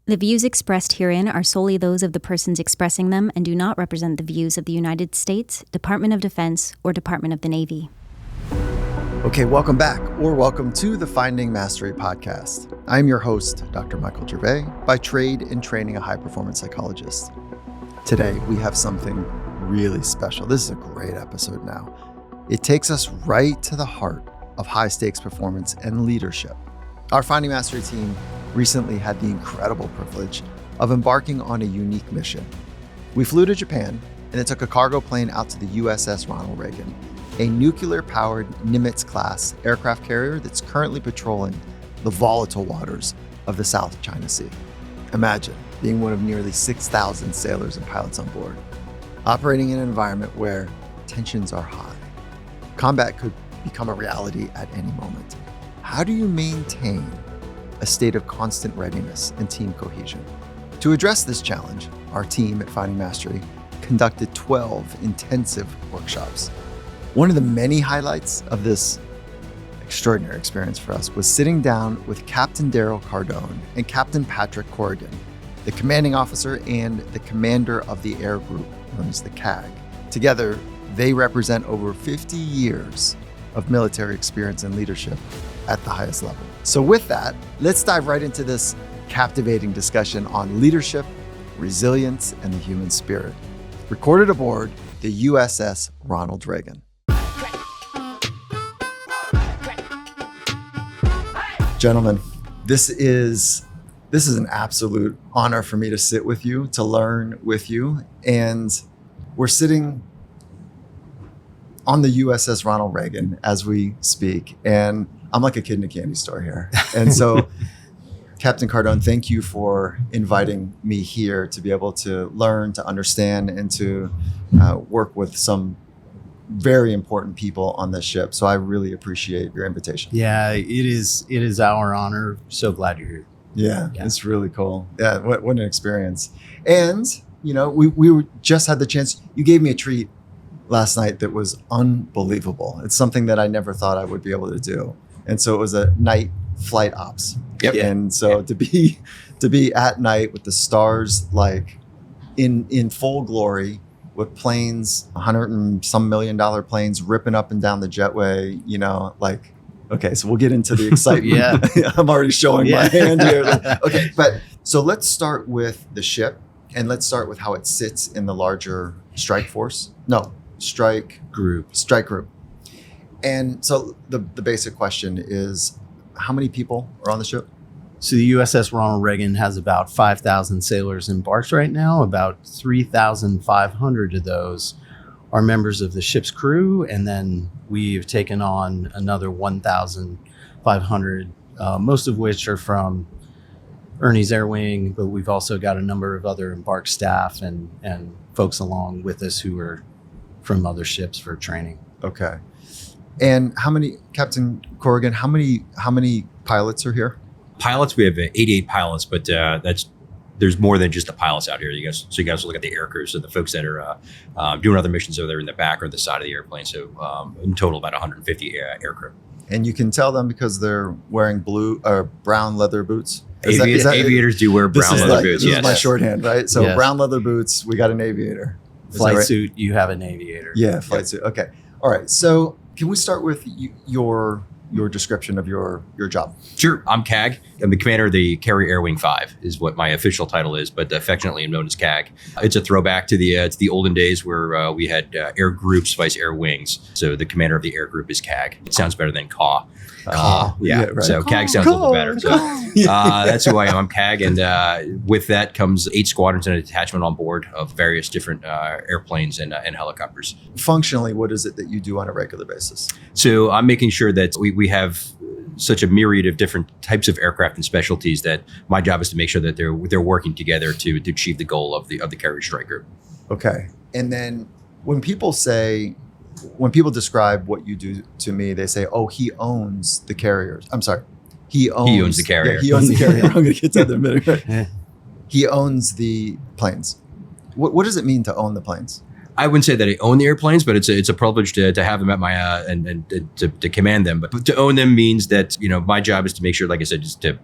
The views expressed herein are solely those of the persons expressing them and do not represent the views of the United States, Department of Defense, or Department of the Navy. Okay, welcome back, or welcome to the Finding Mastery podcast. I'm your host, Dr. Michael Gervais, by trade and training a high-performance psychologist. Today, we have something really special. This is a great episode now. It takes us right to the heart of high-stakes performance and leadership. Our Finding Mastery team recently had the incredible privilege of embarking on a unique mission. We flew to Japan, and it took a cargo plane out to the USS Ronald Reagan, a nuclear-powered Nimitz-class aircraft carrier that's currently patrolling the volatile waters of the South China Sea. Imagine being one of nearly 6,000 sailors and pilots on board, operating in an environment where tensions are high. Combat could become a reality at any moment. How do you maintain a state of constant readiness and team cohesion? To address this challenge, our team at Finding Mastery conducted 12 intensive workshops. One of the many highlights of this extraordinary experience for us was sitting down with Captain Daryle Cardone and Captain Patrick Corrigan, the commanding officer and the commander of the air group known as the CAG. Together, they represent over 50 years of military experience and leadership at the highest level. So with that, let's dive right into this captivating discussion on leadership, resilience, and the human spirit. Recorded aboard the USS Ronald Reagan. Gentlemen, this is an absolute honor for me to sit with you, to learn with you. And we're sitting on the USS Ronald Reagan as we speak. And I'm like a kid in a candy store here. And so, Captain Cardone, thank you for inviting me here to be able to learn, to understand, and to work with some very important people on this ship. So I really appreciate your invitation. Yeah, it is our honor. So glad you're here. Yeah. It's really cool. Yeah, what an experience. And, you know, we just had the chance. You gave me a treat last night that was unbelievable. It's something that I never thought I would be able to do. And so it was a night flight ops. Yep. And so to be at night with the stars like in full glory, with planes, $100 and some million planes ripping up and down the jetway, you know, like, okay, so we'll get into the excitement. Yeah. I'm already showing my hand here. Okay, but so let's start with the ship, and let's start with how it sits in the larger strike group. And so the basic question is, how many people are on the ship? So the USS Ronald Reagan has about 5,000 sailors embarked right now. About 3,500 of those are members of the ship's crew. And then we've taken on another 1,500, most of which are from Ernie's Air Wing, but we've also got a number of other embarked staff and folks along with us who are from other ships for training. Okay. And how many, Captain Corrigan, how many pilots are here? Pilots, we have 88 pilots, but there's more than just the pilots out here. You guys look at the air crew, so the folks that are doing other missions over there in the back or the side of the airplane. So in total, about 150 air crew. And you can tell them because they're wearing brown leather boots. Aviators do wear brown leather boots. This is my shorthand, right? So yes. Brown leather boots, we got an aviator. Flight suit, you have an aviator. Yeah, flight suit. Okay. All right. So can we start with your description of your job? Sure. I'm CAG. I'm the commander of the Carrier Air Wing 5 is what my official title is, but affectionately I'm known as CAG. It's a throwback to the olden days where we had air groups, vice air wings. So the commander of the air group is CAG. It sounds better than CAW. Yeah, right. So CAG sounds a little better. So that's who I am. I'm CAG. And with that comes 8 squadrons and a detachment on board of various different airplanes and helicopters. Functionally, what is it that you do on a regular basis? So I'm making sure that we have such a myriad of different types of aircraft and specialties that my job is to make sure that they're working together to achieve the goal of the carrier strike group. Okay. And then when people describe what you do to me, they say, oh, he owns the carriers. I'm sorry. He owns the carrier. Yeah, he owns the carrier. I'm going to get to that in a minute. Right? He owns the planes. What does it mean to own the planes? I wouldn't say that I own the airplanes, but it's a privilege to have them at my and to command them. But to own them means that, you know, my job is to make sure, like I said, just to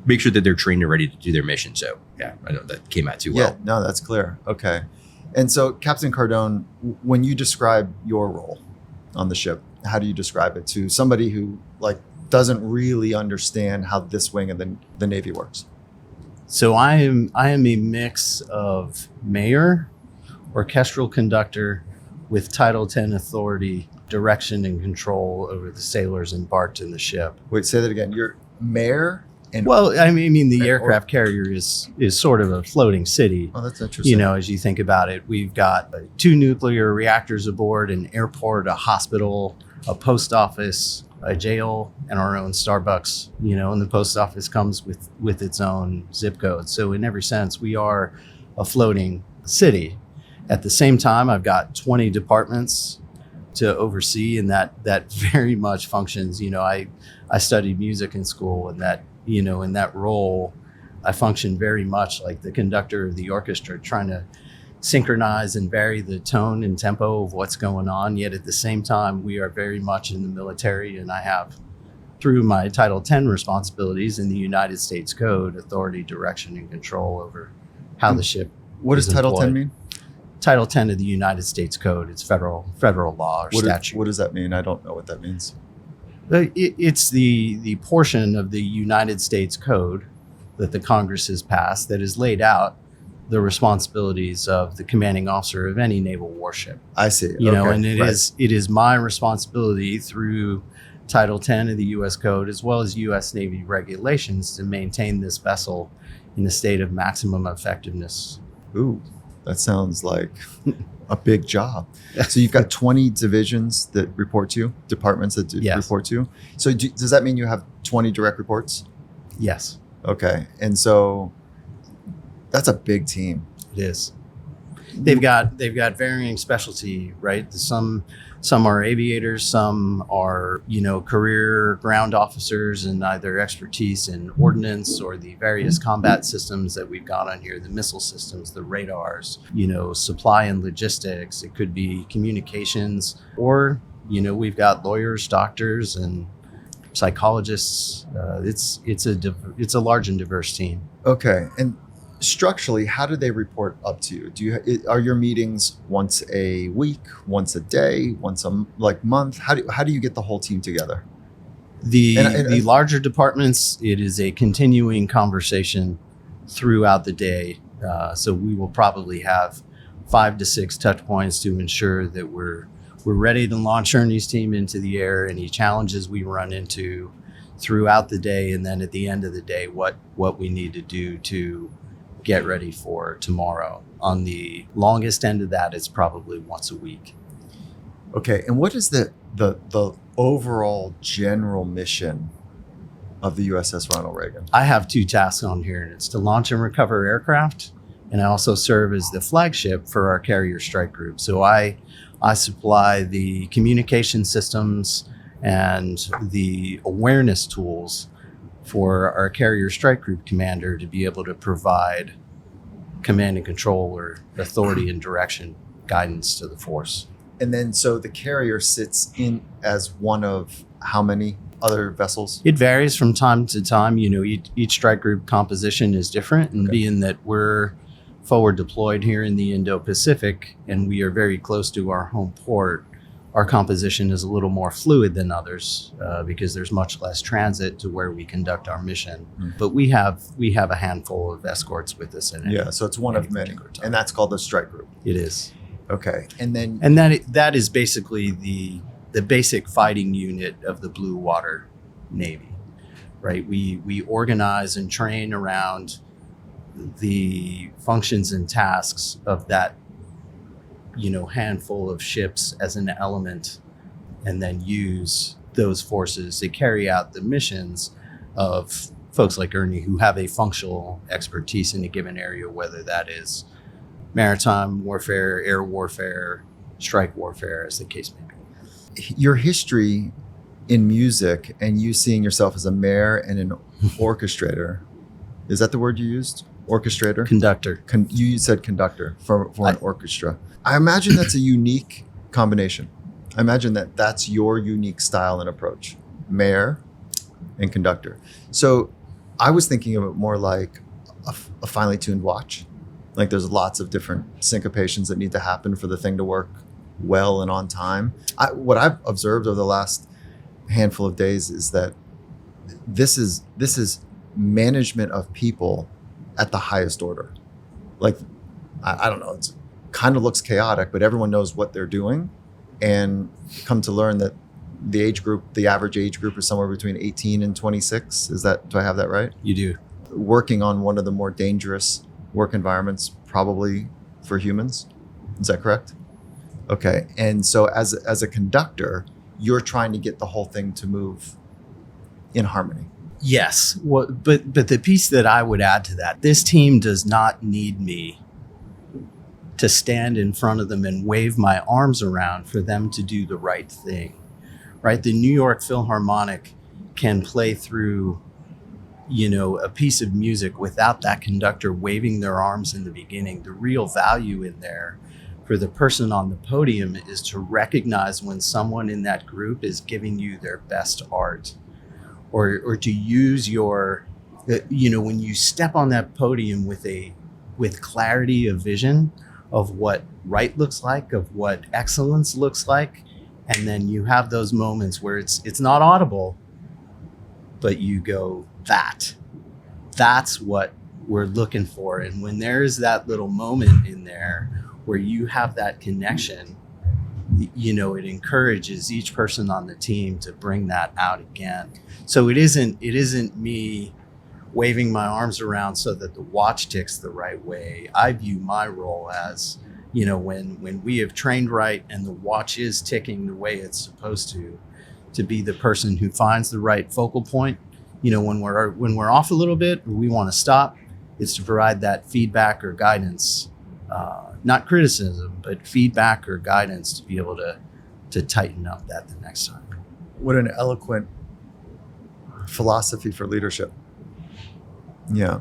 make sure that they're trained and ready to do their mission. So yeah, I know that came out too well. Yeah, no, that's clear. Okay. And so Captain Cardone, when you describe your role on the ship, how do you describe it to somebody who doesn't really understand how this wing of the Navy works? So I am a mix of mayor, orchestral conductor with Title 10 authority, direction and control over the sailors embarked in the ship. Wait, say that again. You're mayor and Well, I mean the aircraft carrier is sort of a floating city. Oh, that's interesting. As you think about it, we've got 2 nuclear reactors aboard, an airport, a hospital, a post office, a jail, and our own Starbucks, and the post office comes with its own zip code. So in every sense, we are a floating city. At the same time, I've got 20 departments to oversee, and that very much functions. I studied music in school, and that, in that role, I function very much like the conductor of the orchestra, trying to synchronize and vary the tone and tempo of what's going on. Yet at the same time, we are very much in the military, and I have, through my Title 10 responsibilities in the United States Code, authority, direction, and control over how the ship What does is Title 10 employed. mean? Title 10 of the United States Code. It's federal law or statute. What does that mean? I don't know what that means. It's the portion of the United States Code that the Congress has passed that has laid out the responsibilities of the commanding officer of any naval warship. I see. And it is my responsibility through Title 10 of the U.S. Code as well as U.S. Navy regulations to maintain this vessel in a state of maximum effectiveness. Ooh, that sounds like a big job. So you've got 20 divisions that report to you, departments that report to you. So does that mean you have 20 direct reports? Yes, Okay. And so that's a big team. it is. They've got varying specialty, right? Some are aviators, some are career ground officers, and either expertise in ordnance or the various combat systems that we've got on here, the missile systems, the radars, supply and logistics. It could be communications, or we've got lawyers, doctors, and psychologists. It's a large and diverse team. Okay. And structurally, how do they report up to you? Are your meetings once a week, once a day, once a month? How do you get the whole team together? The larger departments, it is a continuing conversation throughout the day. So we will probably have 5 to 6 touch points to ensure that we're ready to launch Ernie's team into the air. Any challenges we run into throughout the day, and then at the end of the day, what we need to do to get ready for tomorrow. On the longest end of that, it's probably once a week. Okay. And what is the overall general mission of the USS Ronald Reagan? I have 2 tasks on here, and it's to launch and recover aircraft, and I also serve as the flagship for our carrier strike group. So I supply the communication systems and the awareness tools for our carrier strike group commander to be able to provide command and control or authority and direction guidance to the force. And then so the carrier sits in as one of how many other vessels? It varies from time to time. Each strike group composition is different, and being that we're forward deployed here in the Indo-Pacific and we are very close to our home port, our composition is a little more fluid than others because there's much less transit to where we conduct our mission. Mm-hmm. But we have a handful of escorts with us in it. Yeah, so it's one of many, and that's called the strike group. It is. Okay, and that is basically the basic fighting unit of the Blue Water Navy, right? We organize and train around the functions and tasks of that handful of ships as an element, and then use those forces to carry out the missions of folks like Ernie who have a functional expertise in a given area, whether that is maritime warfare, air warfare, strike warfare, as the case may be. Your history in music and you seeing yourself as a mayor and an orchestrator, is that the word you used? Orchestrator? Conductor. You said conductor for an orchestra. I imagine that's a unique combination. I imagine that's your unique style and approach, mayor and conductor. So I was thinking of it more like a finely tuned watch. Like there's lots of different syncopations that need to happen for the thing to work well and on time. What I've observed over the last handful of days is that this is management of people at the highest order. Like, I don't know, it's kind of looks chaotic, but everyone knows what they're doing, and come to learn that the average age group is somewhere between 18 and 26. Do I have that right? You do. Working on one of the more dangerous work environments probably for humans. Is that correct? Okay. And so as a conductor, you're trying to get the whole thing to move in harmony. Yes. Well, but the piece that I would add to that, this team does not need me to stand in front of them and wave my arms around for them to do the right thing, right? The New York Philharmonic can play through, a piece of music without that conductor waving their arms in the beginning. The real value in there for the person on the podium is to recognize when someone in that group is giving you their best art, or to use your, when you step on that podium with clarity of vision of what right looks like, of what excellence looks like. And then you have those moments where it's not audible, but you go, that's what we're looking for. And when there's that little moment in there where you have that connection, it encourages each person on the team to bring that out again. So it isn't me waving my arms around so that the watch ticks the right way. I view my role as, when we have trained right and the watch is ticking the way it's supposed to be the person who finds the right focal point. When we're off a little bit, or we want to stop, it's to provide that feedback or guidance, not criticism, but feedback or guidance to be able to tighten up that the next time. What an eloquent philosophy for leadership. Yeah.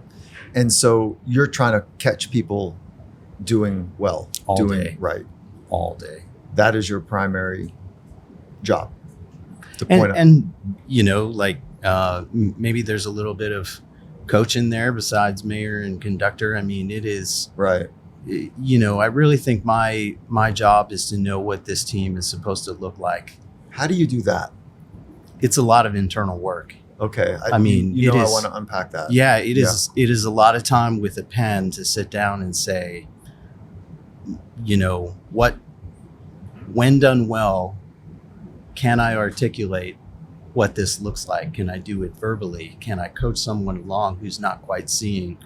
And so you're trying to catch people doing well, doing day. Right. All day. That is your primary job. To point out. And maybe there's a little bit of coach in there besides mayor and conductor. I mean, it is right. I really think my job is to know what this team is supposed to look like. How do you do that? It's a lot of internal work. Okay. I mean, I want to unpack that. Yeah, it is. It is a lot of time with a pen to sit down and say, when done well, can I articulate what this looks like? Can I do it verbally? Can I coach someone along who's not quite seeing,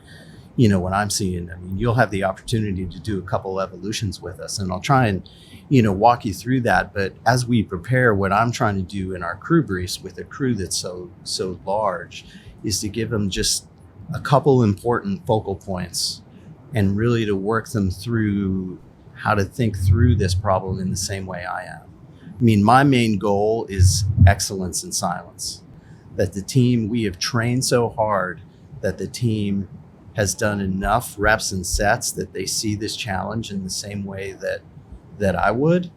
what I'm seeing? I mean, you'll have the opportunity to do a couple evolutions with us, and I'll try and, walk you through that. But as we prepare, what I'm trying to do in our crew briefs with a crew that's so large is to give them just a couple important focal points and really to work them through how to think through this problem in the same way I am. I mean, my main goal is excellence in silence, that the team, we have trained so hard that the team has done enough reps and sets that they see this challenge in the same way that I would.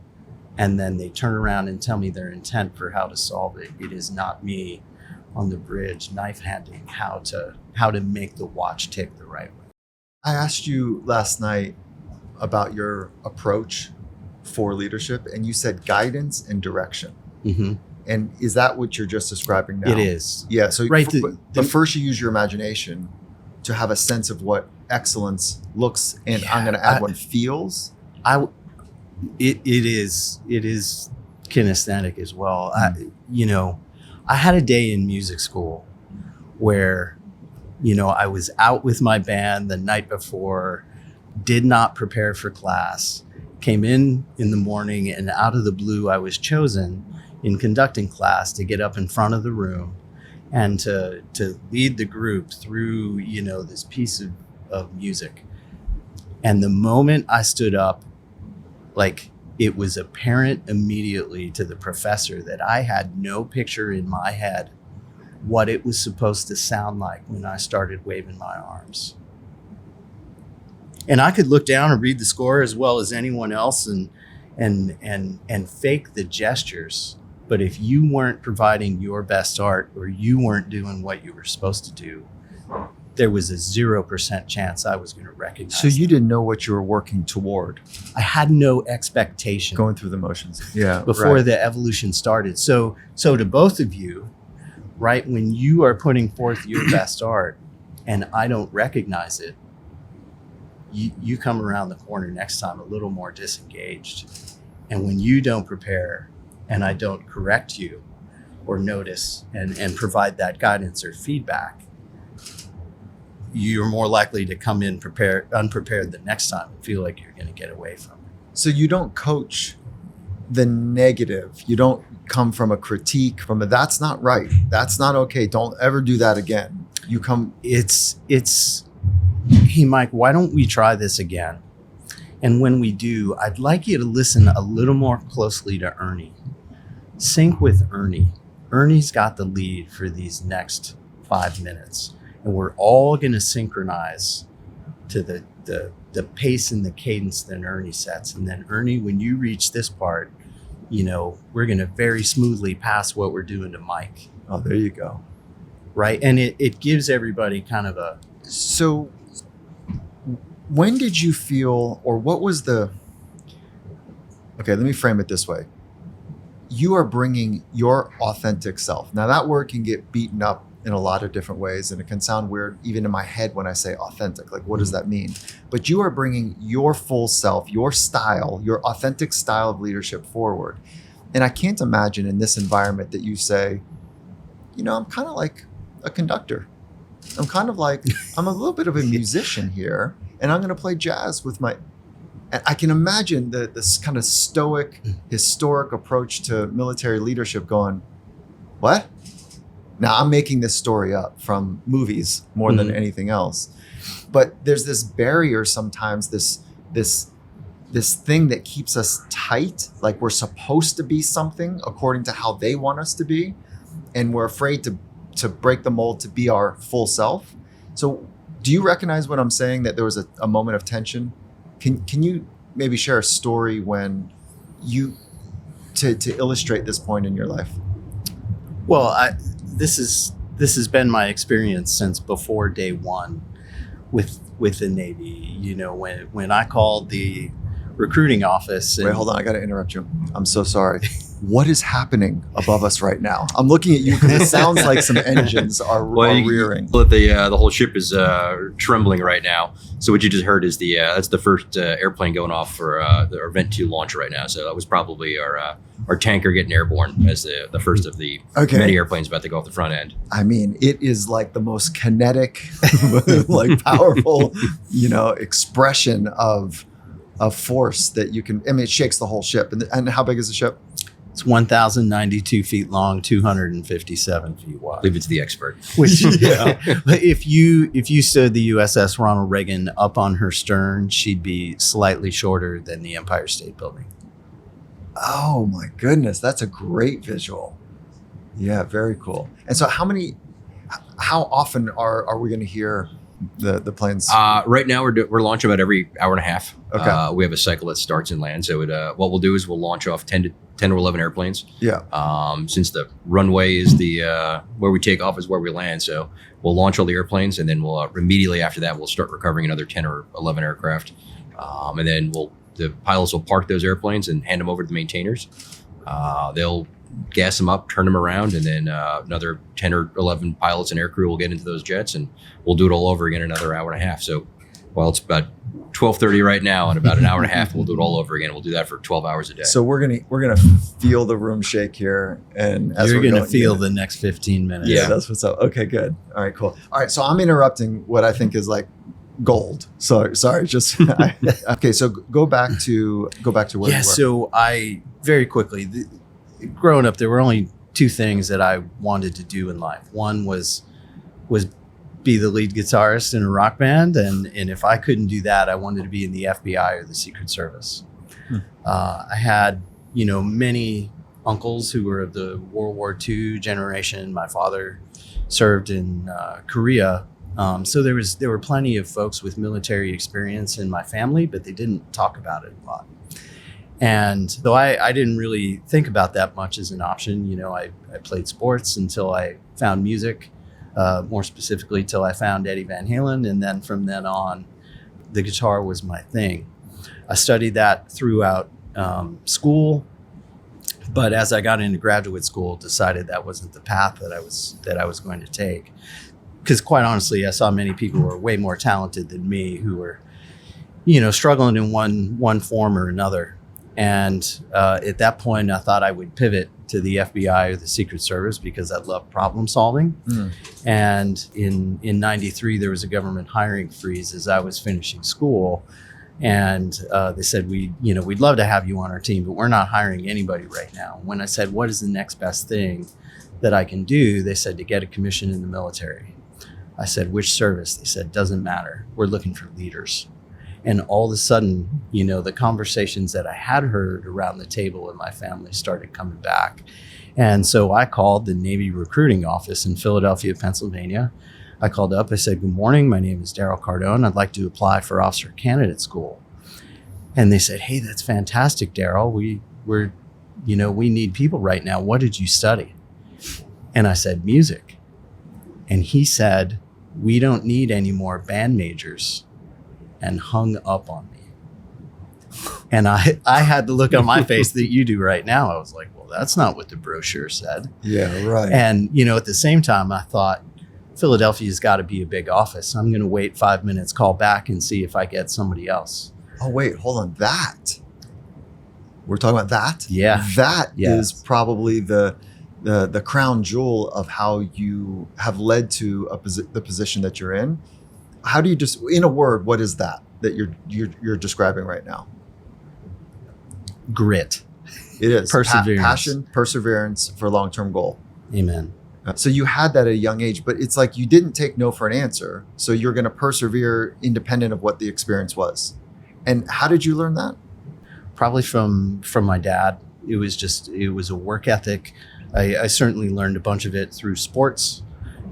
And then they turn around and tell me their intent for how to solve it. It is not me on the bridge knife handing how to make the watch tick the right way. I asked you last night about your approach for leadership, and you said guidance and direction. Mm-hmm. And is that what you're just describing now? It is. Yeah. So right. But first you use your imagination to have a sense of what excellence looks, and I'm going to add what it is kinesthetic as well. I had a day in music school where, I was out with my band the night before, did not prepare for class, came in the morning, and out of the blue, I was chosen in conducting class to get up in front of the room and to lead the group through, this piece of music. And the moment I stood up, it was apparent immediately to the professor that I had no picture in my head what it was supposed to sound like when I started waving my arms. And I could look down and read the score as well as anyone else and fake the gestures. But if you weren't providing your best art, or you weren't doing what you were supposed to do, there was a 0% chance I was going to recognize. So you didn't know what you were working toward. I had no expectation Going through the motions. Yeah. before right. the evolution started. So to both of you, right, when you are putting forth your best art and I don't recognize it, you come around the corner next time a little more disengaged. And when you don't prepare and I don't correct you or notice and provide that guidance or feedback, you're more likely to come in unprepared the next time and feel like you're going to get away from it. So you don't coach the negative. You don't come from a critique, from a that's not right, that's not okay, don't ever do that again. You come. It's hey, Mike, why don't we try this again? And when we do, I'd like you to listen a little more closely to Ernie. Sync with Ernie. Ernie's got the lead for these next 5 minutes. And we're all going to synchronize to the pace and the cadence that Ernie sets. And then Ernie, when you reach this part, we're going to very smoothly pass what we're doing to Mike. Oh, there you go. Right. And it gives everybody kind of a. So when did you feel, or what was okay, let me frame it this way. You are bringing your authentic self. Now that word can get beaten up in a lot of different ways, and it can sound weird even in my head when I say authentic. Like, what does that mean? But you are bringing your full self, your style, your authentic style of leadership forward. And I can't imagine in this environment that you say, I'm kind of like a conductor. I'm kind of like, I'm a little bit of a musician here, and I'm going to play jazz with my. And I can imagine this kind of stoic, historic approach to military leadership going, what? Now, I'm making this story up from movies more than anything else. But there's this barrier sometimes, this thing that keeps us tight, like we're supposed to be something according to how they want us to be. And we're afraid to break the mold to be our full self. So do you recognize what I'm saying, that there was a moment of tension? Can you maybe share a story when to illustrate this point in your life? Well, this has been my experience since before day one with the Navy. When I called the recruiting office. Wait, hold on. I got to interrupt you. I'm so sorry. What is happening above us right now? I'm looking at you because it sounds like some engines are rearing. The whole ship is trembling right now. So what you just heard is that's the first airplane going off for our Vent 2 launch right now. So that was probably our tanker getting airborne as the first of the many airplanes about to go off the front end. I mean, it is like the most kinetic, like powerful, expression of force that you can. I mean, it shakes the whole ship. And how big is the ship? It's 1,092 feet long, 257 feet wide. Leave it to the expert. Which, if you stood the USS Ronald Reagan up on her stern, she'd be slightly shorter than the Empire State Building. Oh my goodness, that's a great visual. Yeah, very cool. And so, how often are we going to hear the planes? Right now we're launching about every hour and a half. Okay. We have a cycle that starts and lands. So what we'll do is we'll launch off 10 or 11 airplanes. Yeah. Since the runway is where we take off is where we land. So we'll launch all the airplanes, and then we'll immediately after that we'll start recovering another 10 or 11 aircraft. And then the pilots will park those airplanes and hand them over to the maintainers. They'll gas them up, turn them around, and then another 10 or 11 pilots and aircrew will get into those jets, and we'll do it all over again in another hour and a half. So while it's about 12:30 right now, in about an hour and a half, we'll do it all over again. We'll do that for 12 hours a day. So we're gonna feel the room shake here, and as you're gonna feel the next 15 minutes. Yeah, that's what's up. Okay, good. All right, cool. All right, so I'm interrupting what I think is like gold. So sorry, just okay. So go back to where you were. So I very quickly. Growing up, there were only two things that I wanted to do in life. One was be the lead guitarist in a rock band, and if I couldn't do that, I wanted to be in the FBI or the Secret Service. I had many uncles who were of the World War II generation. My father served in Korea, so there were plenty of folks with military experience in my family, but they didn't talk about it a lot. And though I didn't really think about that much as an option, I played sports until I found music. more specifically till I found Eddie Van Halen. And then from then on, the guitar was my thing. I studied that throughout school, but as I got into graduate school, decided that wasn't the path that I was going to take. Because quite honestly, I saw many people who were way more talented than me who were, struggling in one form or another. And at that point, I thought I would pivot to the FBI or the Secret Service because I love problem solving. And in 93, there was a government hiring freeze as I was finishing school. And they said, we'd love to have you on our team, but we're not hiring anybody right now. When I said, what is the next best thing that I can do? They said, to get a commission in the military. I said, which service? They said, doesn't matter. We're looking for leaders. And all of a sudden, the conversations that I had heard around the table in my family started coming back. And so I called the Navy recruiting office in Philadelphia, Pennsylvania. I called up. I said, good morning. My name is Daryle Cardone. I'd like to apply for officer candidate school. And they said, hey, that's fantastic, Daryle. We need people right now. What did you study? And I said, music. And he said, we don't need any more band majors, and hung up on me. And I had the look on my face that you do right now. I was like, well, that's not what the brochure said. Yeah, right. And, at the same time, I thought, Philadelphia's got to be a big office. I'm going to wait 5 minutes, call back and see if I get somebody else. Oh, wait, hold on. That? We're talking about that? Yeah. That is probably the crown jewel of how you have led to the position that you're in. How do you just, in a word, what is that you're describing right now? Grit. It is. Perseverance. Passion, perseverance for a long-term goal. Amen. So you had that at a young age, but it's like you didn't take no for an answer. So you're going to persevere independent of what the experience was. And how did you learn that? Probably from my dad. It was a work ethic. I certainly learned a bunch of it through sports.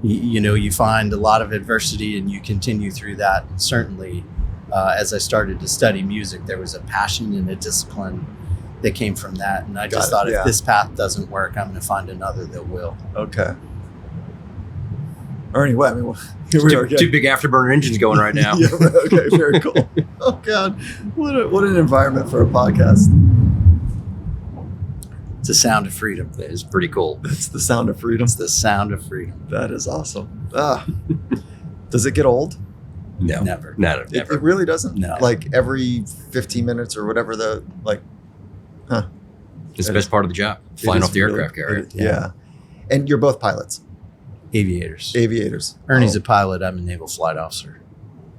You find a lot of adversity and you continue through that. And certainly, as I started to study music, there was a passion and a discipline that came from that. And I just thought, if this path doesn't work, I'm going to find another that will. Okay. Or anyway, here we are. Two big afterburner engines going right now. Yeah, okay, very cool. Oh God, what an environment for a podcast. It's the sound of freedom. That is pretty cool. It's the sound of freedom. It's the sound of freedom. That is awesome. Does it get old? No, never. Never. It really doesn't? No. Like every 15 minutes or whatever It's the best part of the job, flying off the aircraft carrier. Yeah. And you're both pilots? Aviators. Ernie's a pilot. I'm a naval flight officer.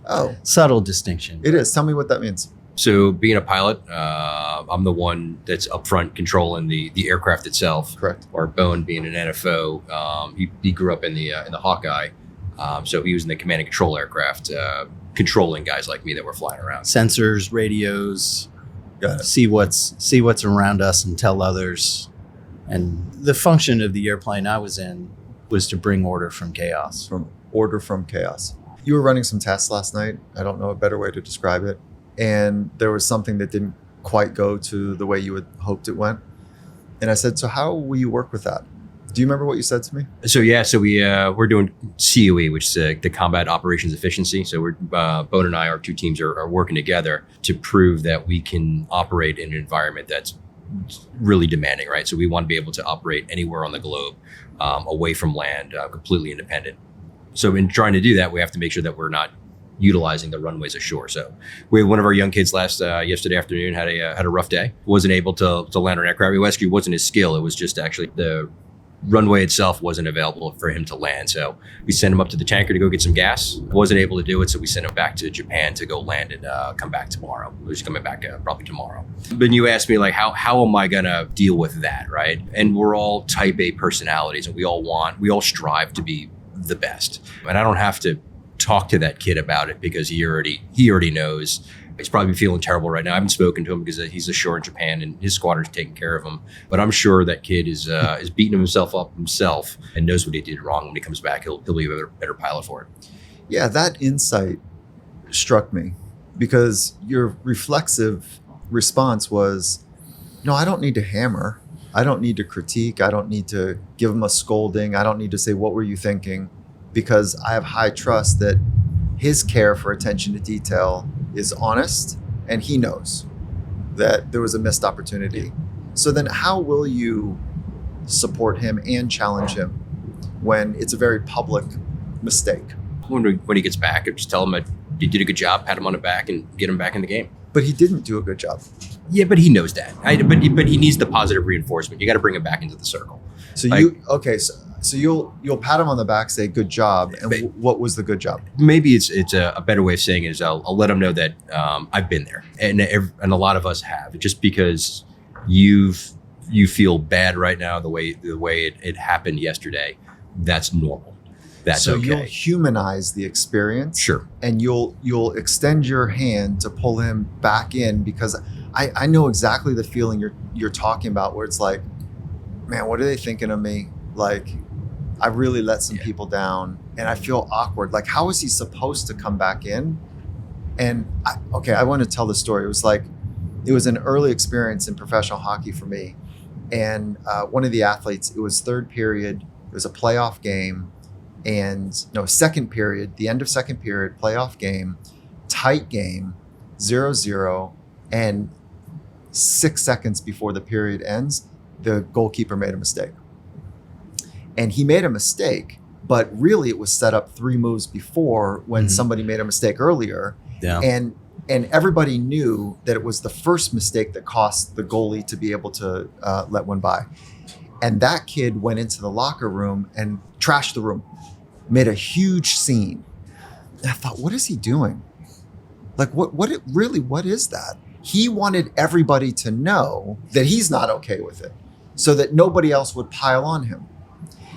Oh. Subtle distinction. It is. Tell me what that means. So being a pilot, I'm the one that's up front controlling the aircraft itself. Correct. Our Bowen being an NFO, he grew up in the Hawkeye, so he was in the command and control aircraft, controlling guys like me that were flying around. Sensors, radios, Got it. see what's around us and tell others. And the function of the airplane I was in was to bring order from chaos. Order from chaos. You were running some tests last night. I don't know a better way to describe it. And there was something that didn't quite go to the way you had hoped it went. And I said, so how will you work with that? Do you remember what you said to me? So we're doing COE, which is the Combat Operations Efficiency. So we're Bone and I, our two teams are working together to prove that we can operate in an environment that's really demanding, right? So we want to be able to operate anywhere on the globe, away from land, completely independent. So in trying to do that, we have to make sure that we're not utilizing the runways ashore. So we had one of our young kids yesterday afternoon had a rough day. Wasn't able to land an aircraft. It wasn't his skill. It was just actually the runway itself wasn't available for him to land. So we sent him up to the tanker to go get some gas. Wasn't able to do it. So we sent him back to Japan to go land and come back tomorrow. He's coming back probably tomorrow. But you asked me how am I going to deal with that, right? And we're all type A personalities and we all strive to be the best. And I don't have to talk to that kid about it because he already knows. He's probably feeling terrible right now. I haven't spoken to him because he's ashore in Japan and his squadron's taking care of him. But I'm sure that kid is beating himself up himself and knows what he did wrong. When he comes back, he'll be a better pilot for it. Yeah, that insight struck me because your reflexive response was, no, I don't need to hammer. I don't need to critique. I don't need to give him a scolding. I don't need to say, what were you thinking? because I have high trust that his care for attention to detail is honest, and he knows that there was a missed opportunity. So then how will you support him and challenge him when it's a very public mistake? When he gets back, I just tell him that he did a good job, pat him on the back, and get him back in the game. But he didn't do a good job. Yeah, but he knows that. But he needs the positive reinforcement. You got to bring him back into the circle. So so you'll pat him on the back, say good job, and what was the good job? Maybe it's a better way of saying it is I'll let him know that I've been there, and a lot of us have. Just because you feel bad right now the way it happened yesterday, that's normal. That's so okay. You'll humanize the experience, Sure, and you'll extend your hand to pull him back in, because I know exactly the feeling you're talking about, where it's like, man, what are they thinking of me? Like, I really let some people down, and I feel awkward. Like, how is he supposed to come back in? And I want to tell the story. It was an early experience in professional hockey for me, and one of the athletes, it was third period, it was a playoff game. Second period, the end of second period, playoff game, tight game, 0-0, and 6 seconds before the period ends, the goalkeeper made a mistake. And he made a mistake, but really it was set up 3 moves before when somebody made a mistake earlier. Yeah. And everybody knew that it was the first mistake that cost the goalie to be able to let one by. And that kid went into the locker room and trashed the room. Made a huge scene. And I thought, what is he doing? Like, what is that? He wanted everybody to know that he's not okay with it, so that nobody else would pile on him.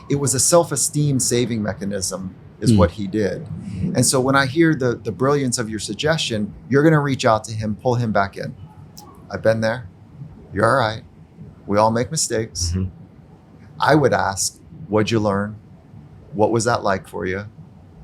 It was a self-esteem saving mechanism is what he did. And so when I hear the brilliance of your suggestion, you're going to reach out to him, pull him back in. I've been there. You're all right. We all make mistakes. Mm-hmm. I would ask, what'd you learn? What was that like for you?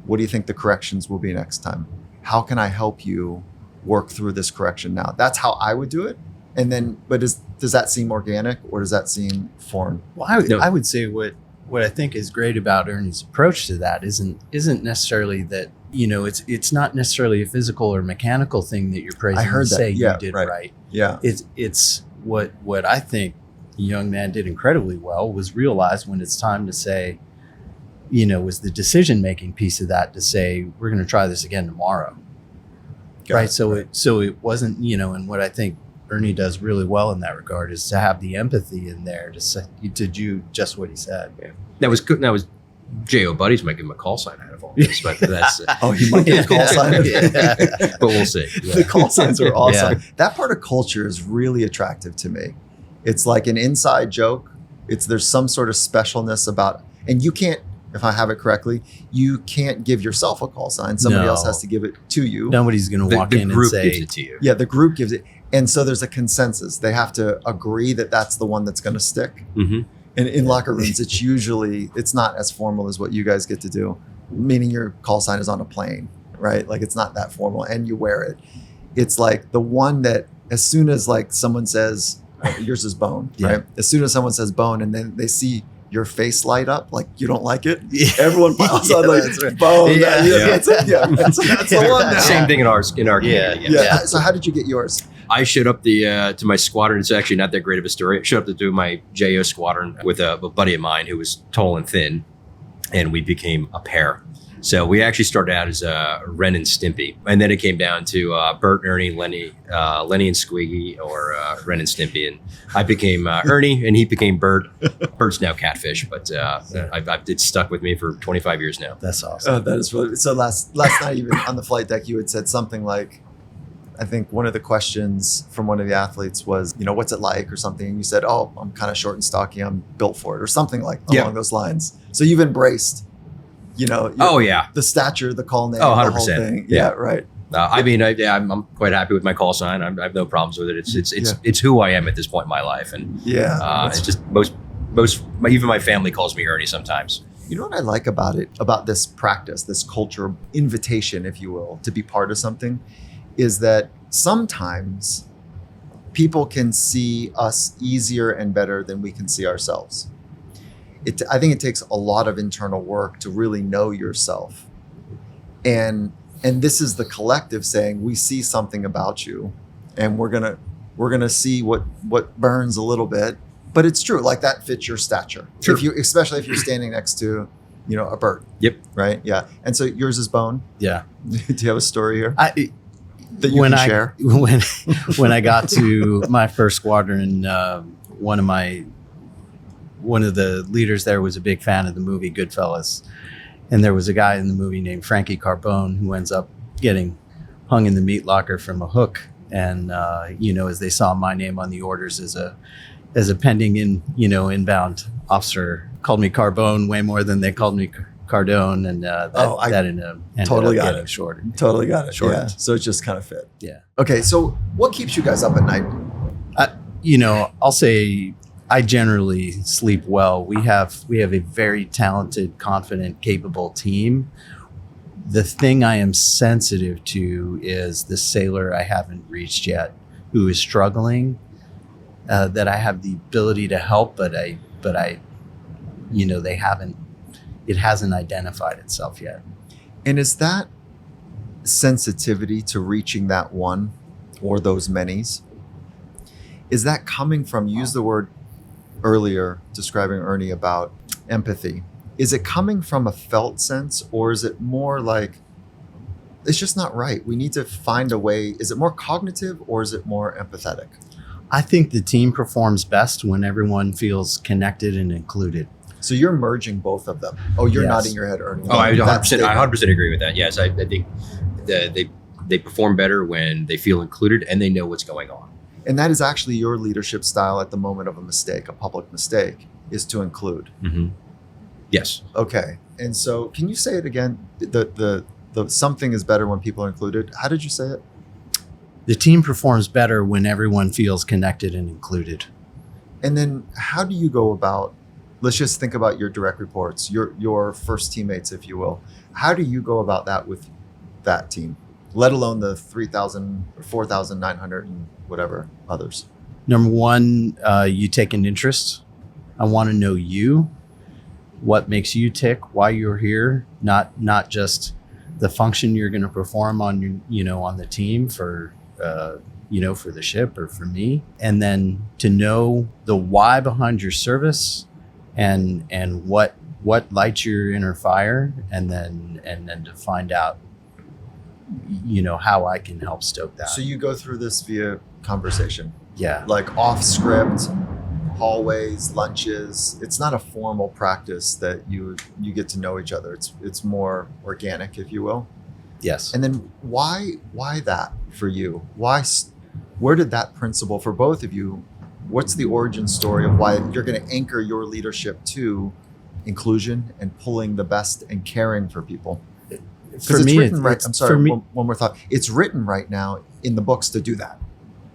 What do you think the corrections will be next time? How can I help you work through this correction now? That's how I would do it. And then, but does that seem organic, or does that seem foreign? Well, I would say what I think is great about Ernie's approach to that isn't necessarily that, it's not necessarily a physical or mechanical thing that you're praising. I heard that. You did right. Yeah. It's what I think the young man did incredibly well was realize when it's time to say, was the decision-making piece of that to say, we're going to try this again tomorrow. Right. So it wasn't, and what I think Ernie does really well in that regard is to have the empathy in there to do just what he said. Yeah. That was good. That was J.O. Buddies might give him a call sign out of all this, but that's he might get a call sign. But we'll see. Yeah. The call signs are awesome. Yeah. That part of culture is really attractive to me. It's like an inside joke. There's some sort of specialness about, and you can't, if I have it correctly, you can't give yourself a call sign. Somebody else has to give it to you. Nobody's going to walk in and say. The group gives it to you. Yeah, the group gives it. And so there's a consensus. They have to agree that that's the one that's going to stick. Mm-hmm. And in locker rooms, it's not as formal as what you guys get to do, meaning your call sign is on a plane, right? Like, it's not that formal, and you wear it. It's like the one that as soon as like someone says, yours is bone, right? As soon as someone says bone and then they see your face light up, like you don't like it, everyone piles on like bone. That's the one now. Same thing in our community. Yeah. So how did you get yours? I showed up to my squadron. It's actually not that great of a story. I showed up to do my JO squadron with a buddy of mine who was tall and thin, and we became a pair. So we actually started out as Ren and Stimpy, and then it came down to Bert, Ernie, Lenny and Squiggy, or Ren and Stimpy, and I became Ernie, and he became Bert. Bert's now Catfish, but it's stuck with me for 25 years now. That's awesome. Oh, that is really so. Last night, even on the flight deck, you had said something like, I think one of the questions from one of the athletes was, what's it like or something, and you said, oh, I'm kind of short and stocky, I'm built for it, or something like along those lines. So you've embraced. The stature, the call name, 100%. The whole thing. Yeah, right. I'm quite happy with my call sign. I have no problems with it. It's who I am at this point in my life, and it's just most even my family calls me Ernie sometimes. You know what I like about it, about this practice, this culture invitation, if you will, to be part of something, is that sometimes people can see us easier and better than we can see ourselves. I think it takes a lot of internal work to really know yourself. And this is the collective saying, we see something about you and we're gonna see what burns a little bit, but it's true. Like that fits your stature. Sure. Especially if you're standing next to, a bird. Yep. Right. Yeah. And so yours is bone. Yeah. Do you have a story here that you when can I share? when I got to my first squadron, one of the leaders there was a big fan of the movie Goodfellas, and there was a guy in the movie named Frankie Carbone who ends up getting hung in the meat locker from a hook. And as they saw my name on the orders as a pending inbound officer, called me Carbone way more than they called me Cardone, and that ended up getting shorted. Totally got it. Shorted. Yeah. So it just kind of fit. Yeah. Okay. So what keeps you guys up at night? I'll say I generally sleep well. We have a very talented, confident, capable team. The thing I am sensitive to is the sailor I haven't reached yet, who is struggling, that I have the ability to help, but it hasn't identified itself yet. And is that sensitivity to reaching that one or those manys, is that coming from, use the word earlier describing Ernie about empathy, is it coming from a felt sense, or is it more like it's just not right? We need to find a way. Is it more cognitive or is it more empathetic? I think the team performs best when everyone feels connected and included. So you're merging both of them. Oh, you're Yes. nodding your head, Ernie. Oh, I That's 100% agree with that. Yes, I think they perform better when they feel included and they know what's going on. And that is actually your leadership style at the moment of a mistake, a public mistake, is to include. Mm-hmm. Yes. Okay. And so can you say it again? The something is better when people are included. How did you say it? The team performs better when everyone feels connected and included. And then how do you go about, let's just think about your direct reports, your first teammates, if you will. How do you go about that with that team, let alone the 3,000 or 4,900 and whatever others? Number one, you take an interest. I want to know you, what makes you tick, why you're here, not just the function you're going to perform on on the team for for the ship or for me, and then to know the why behind your service and what lights your inner fire, and then to find out how I can help stoke that. So you go through this via conversation, Yeah. like off script, hallways, lunches. It's not a formal practice that you get to know each other. It's more organic, if you will. Yes. And then why that for you? Where did that principle for both of you? What's the origin story of why you're going to anchor your leadership to inclusion and pulling the best and caring for people? For me, I'm sorry, one more thought. It's written right now in the books to do that,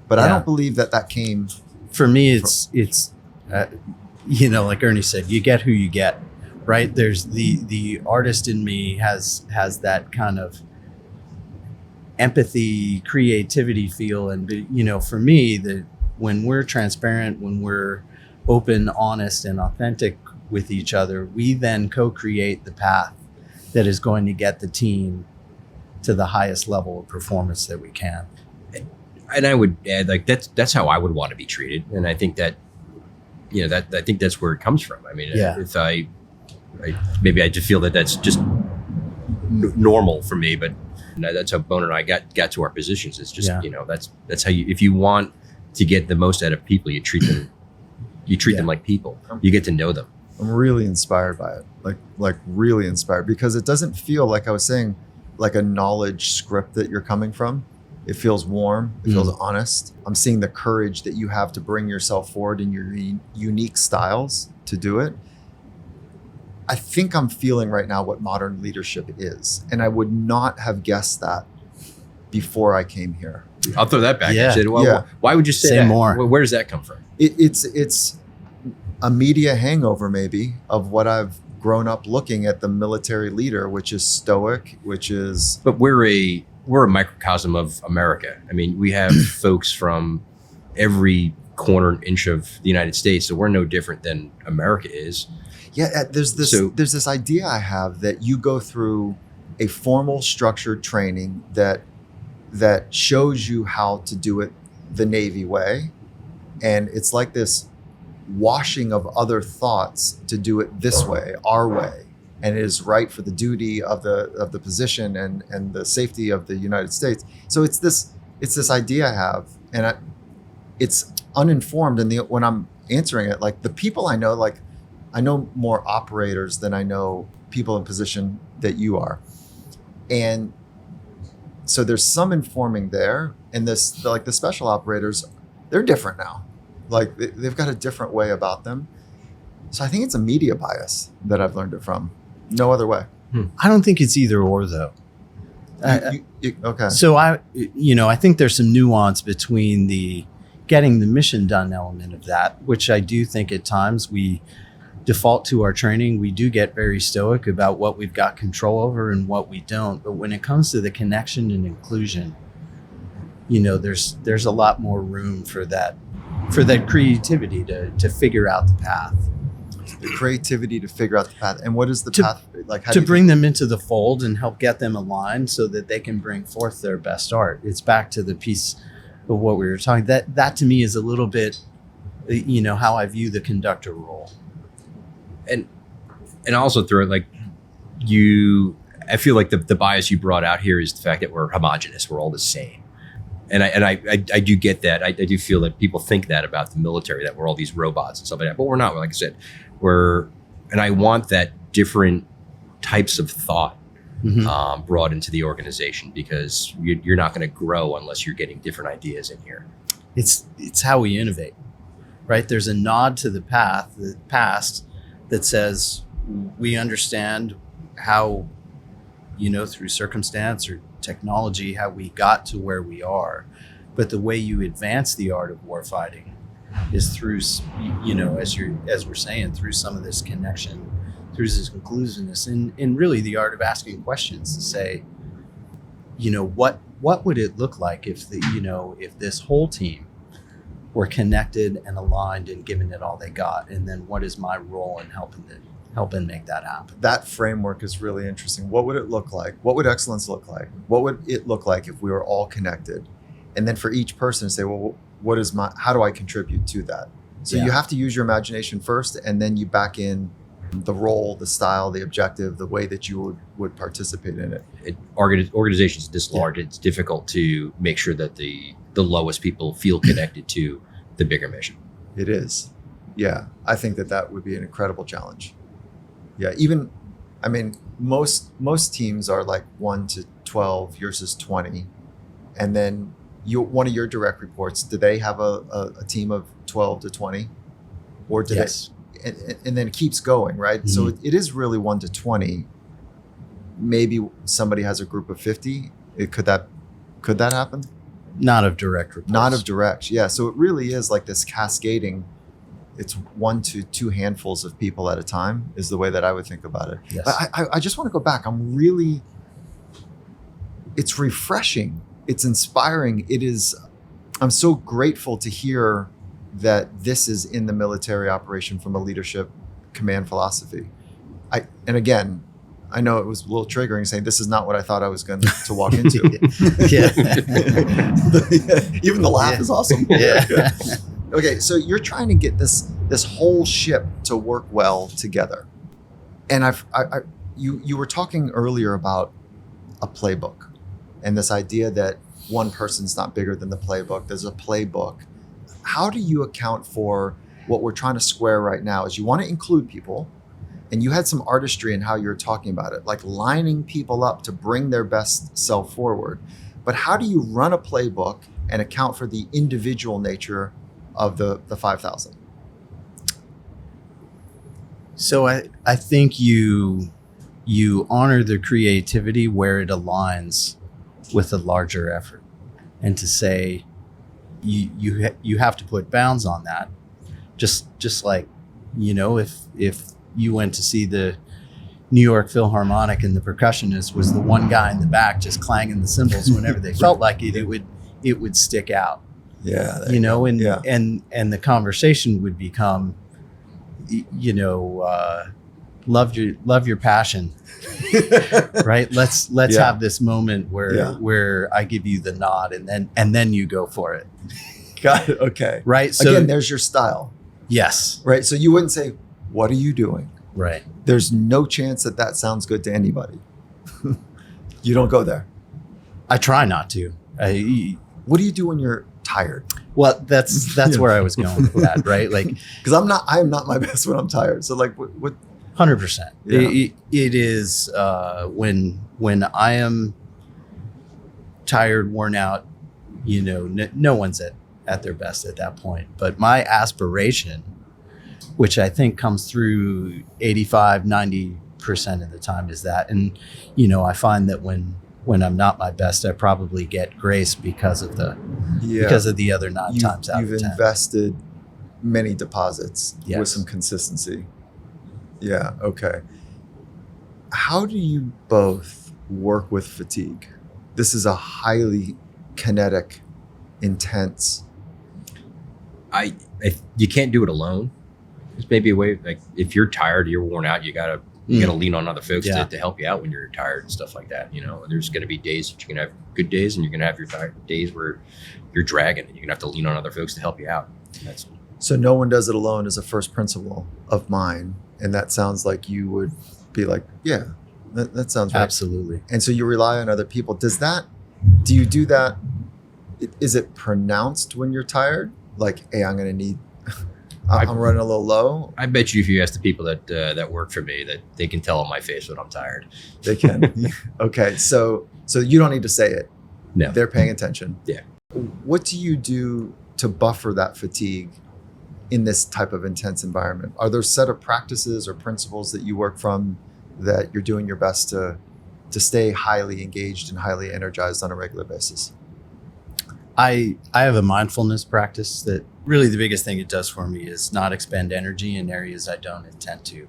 but I don't believe that came. For me, it's like Ernie said, you get who you get, right? There's the artist in me has that kind of empathy, creativity feel, and for me, when we're transparent, when we're open, honest, and authentic with each other, we then co-create the path that is going to get the team to the highest level of performance that we can. And I would add, like, that's how I would want to be treated. And I think that, I think that's where it comes from. I mean, if I maybe I just feel that's just normal for me, but that's how Bone and I got to our positions. It's just, that's how if you want to get the most out of people, you treat them like people. You get to know them. I'm really inspired by it, like really inspired, because it doesn't feel, like I was saying, like a knowledge script that you're coming from. It feels warm. It feels honest. I'm seeing the courage that you have to bring yourself forward in your unique styles to do it. I think I'm feeling right now what modern leadership is, and I would not have guessed that before I came here. I'll throw that back. Yeah. Why would you say that? more? Where does that come from? It's a media hangover, maybe, of what I've grown up looking at the military leader, which is stoic, which is. But we're a microcosm of America. I mean, we have folks from every corner inch of the United States, so we're no different than America is. Yeah, there's this idea I have that you go through a formal structured training that shows you how to do it the Navy way. And it's like this washing of other thoughts to do it this way, our way. And it is right for the duty of the position and the safety of the United States. So it's this idea I have, and it's uninformed. And when I'm answering it, like the people I know, like I know more operators than I know people in position that you are. And so there's some informing there, and this, like the special operators, they're different now. Like they've got a different way about them. So I think it's a media bias that I've learned it from. No other way. I don't think it's either or though. Okay. So I think there's some nuance between the getting the mission done element of that, which I do think at times we default to our training. We do get very stoic about what we've got control over and what we don't. But when it comes to the connection and inclusion, there's a lot more room for that creativity to figure out the path. The creativity to figure out the path. And what is the path like? How to bring them into the fold and help get them aligned so that they can bring forth their best art. It's back to the piece of what we were talking. That to me is a little bit, how I view the conductor role. And also through it, like I feel like the bias you brought out here is the fact that we're homogenous. We're all the same. And I do get that. I do feel that people think that about the military, that we're all these robots and stuff like that, but we're not. Like I said, and I want that different types of thought brought into the organization, because you're not going to grow unless you're getting different ideas in here. It's how we innovate, right? There's a nod to the past that says we understand how, through circumstance or technology, how we got to where we are. But the way you advance the art of warfighting is through, as we're saying, through some of this connection, through this inclusiveness, and really the art of asking questions to say, what would it look like if if this whole team were connected and aligned and given it all they got, and then what is my role in helping make that happen? That framework is really interesting. What would it look like? What would excellence look like? What would it look like if we were all connected? And then for each person to say, well, how do I contribute to that? So you have to use your imagination first, and then you back in the role, the style, the objective, the way that you would participate in it. Organizations this large, it's difficult to make sure that the lowest people feel connected to the bigger mission. It is. Yeah. I think that would be an incredible challenge. Yeah. Most teams are like 1 to 12, yours is 20. And then one of your direct reports, do they have a team of 12 to 20? Or do yes. And then it keeps going, right? Mm-hmm. So it is really 1 to 20. Maybe somebody has a group of 50. Could that happen? Not of direct reports. Not of direct, yeah. So it really is like this cascading. It's 1 to 2 handfuls of people at a time is the way that I would think about it. Yes. But I just want to go back. It's refreshing. It's inspiring. I'm so grateful to hear that this is in the military operation from a leadership command philosophy. And again, I know it was a little triggering saying this is not what I thought I was going to walk into. Yeah. Even the laugh is awesome. Yeah. Okay, so you're trying to get this whole ship to work well together. And you were talking earlier about a playbook and this idea that one person's not bigger than the playbook. There's a playbook. How do you account for what we're trying to square right now is you want to include people, and you had some artistry in how you're talking about it, like lining people up to bring their best self forward. But how do you run a playbook and account for the individual nature of the 5,000? So I think you honor the creativity where it aligns with a larger effort, and to say you have to put bounds on that. Just like, if you went to see the New York Philharmonic and the percussionist was the one guy in the back just clanging the cymbals whenever they felt like it would stick out. Yeah. And the conversation would become, love your passion. Right? Let's have this moment where I give you the nod and then you go for it. Got it. Okay. Right. So again, there's your style. Yes. Right. So you wouldn't say, "What are you doing?" Right. There's no chance that sounds good to anybody. You don't go there. I try not to. What do you do when you're tired? Well, that's where I was going with that, right? Like, because I am not my best when I'm tired. So like, what 100%. Yeah. It is when I am tired, worn out. No one's at their best at that point. But my aspiration, which I think comes through 85-90% of the time, is that. And I find that when I'm not my best, I probably get grace because of the other 9 times out of 10. You've invested many deposits Yes. with some consistency. Yeah. Okay. How do you both work with fatigue? This is a highly kinetic, intense. You can't do it alone. There's maybe a way, like if you're tired, you're worn out, you gotta lean on other folks to help you out when you're tired and stuff like that. There's going to be days that you're going to have good days, and you're going to have your tired days where you're dragging, and you're going to have to lean on other folks to help you out. So no one does it alone is a first principle of mine. And that sounds like you would be like, yeah, that sounds right. Absolutely. And so you rely on other people. Do you do that? Is it pronounced when you're tired? Like, hey, I'm going to need, I'm running a little low. I bet you if you ask the people that work for me, that they can tell on my face when I'm tired. They can. Okay. So you don't need to say it. No. They're paying attention. Yeah. What do you do to buffer that fatigue in this type of intense environment? Are there set of practices or principles that you work from that you're doing your best to stay highly engaged and highly energized on a regular basis? I have a mindfulness practice that really the biggest thing it does for me is not expend energy in areas I don't intend to.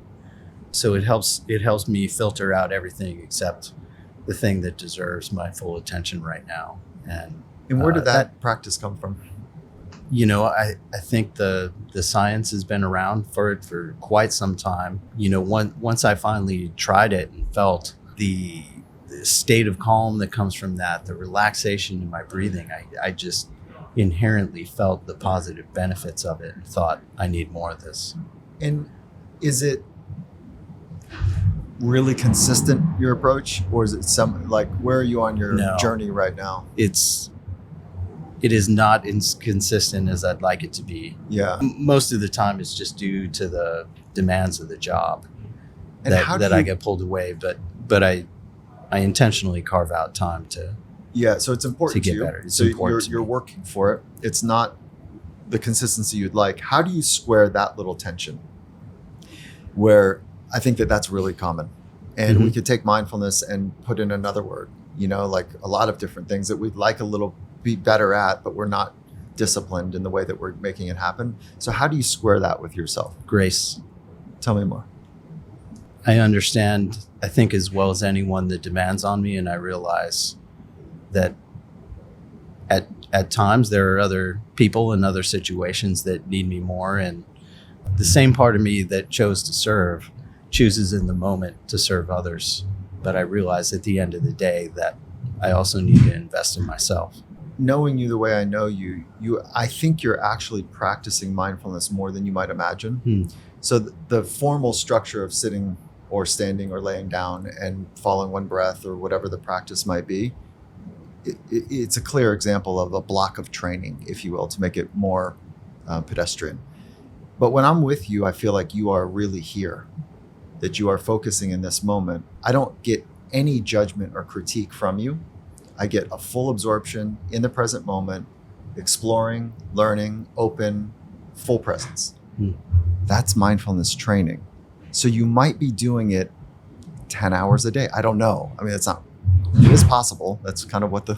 So it helps me filter out everything except the thing that deserves my full attention right now. And where did that practice come from? I think the science has been around for it for quite some time. Once I finally tried it and felt the state of calm that comes from that, the relaxation in my breathing, I just inherently felt the positive benefits of it and thought, I need more of this. And is it really consistent, your approach? Or is it where are you on your journey right now? It is not as consistent as I'd like it to be. Yeah. Most of the time it's just due to the demands of the job and that I get pulled away. But I intentionally carve out time to so it's important to get you. better. It's so important you're working for it. It's not the consistency you'd like. How do you square that little tension? Where I think that's really common. And we could take mindfulness and put in another word, like a lot of different things that we'd like be better at, but we're not disciplined in the way that we're making it happen. So how do you square that with yourself? Grace. Tell me more. I understand, I think, as well as anyone, the demands on me, and I realize that at times there are other people and other situations that need me more, and the same part of me that chose to serve chooses in the moment to serve others. But I realize at the end of the day that I also need to invest in myself. Knowing you the way I know you, I think you're actually practicing mindfulness more than you might imagine. So the formal structure of sitting or standing or laying down and following one breath or whatever the practice might be, it's a clear example of a block of training, if you will, to make it more pedestrian. But when I'm with you, I feel like you are really here, that you are focusing in this moment. I don't get any judgment or critique from you. I get a full absorption in the present moment, exploring, learning, open, full presence. That's mindfulness training. So you might be doing it 10 hours a day. I don't know. I mean, it is possible. That's kind of what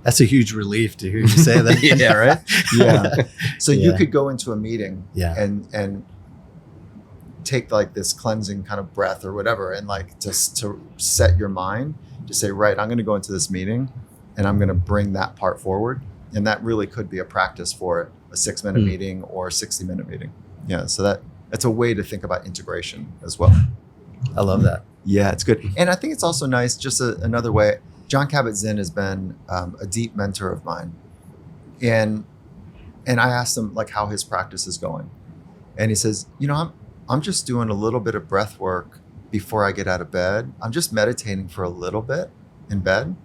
that's a huge relief to hear you say that. Yeah, right? Yeah. So you could go into a meeting and take like this cleansing kind of breath or whatever, and like just to set your mind to say, right, I'm going to go into this meeting and I'm going to bring that part forward. And that really could be a practice for a 6-minute meeting or a 60-minute meeting. Yeah. So that's a way to think about integration as well. I love that. Yeah, it's good. And I think it's also nice, just another way, John Kabat-Zinn has been a deep mentor of mine. And I asked him like how his practice is going. And he says, I'm just doing a little bit of breath work before I get out of bed. I'm just meditating for a little bit in bed.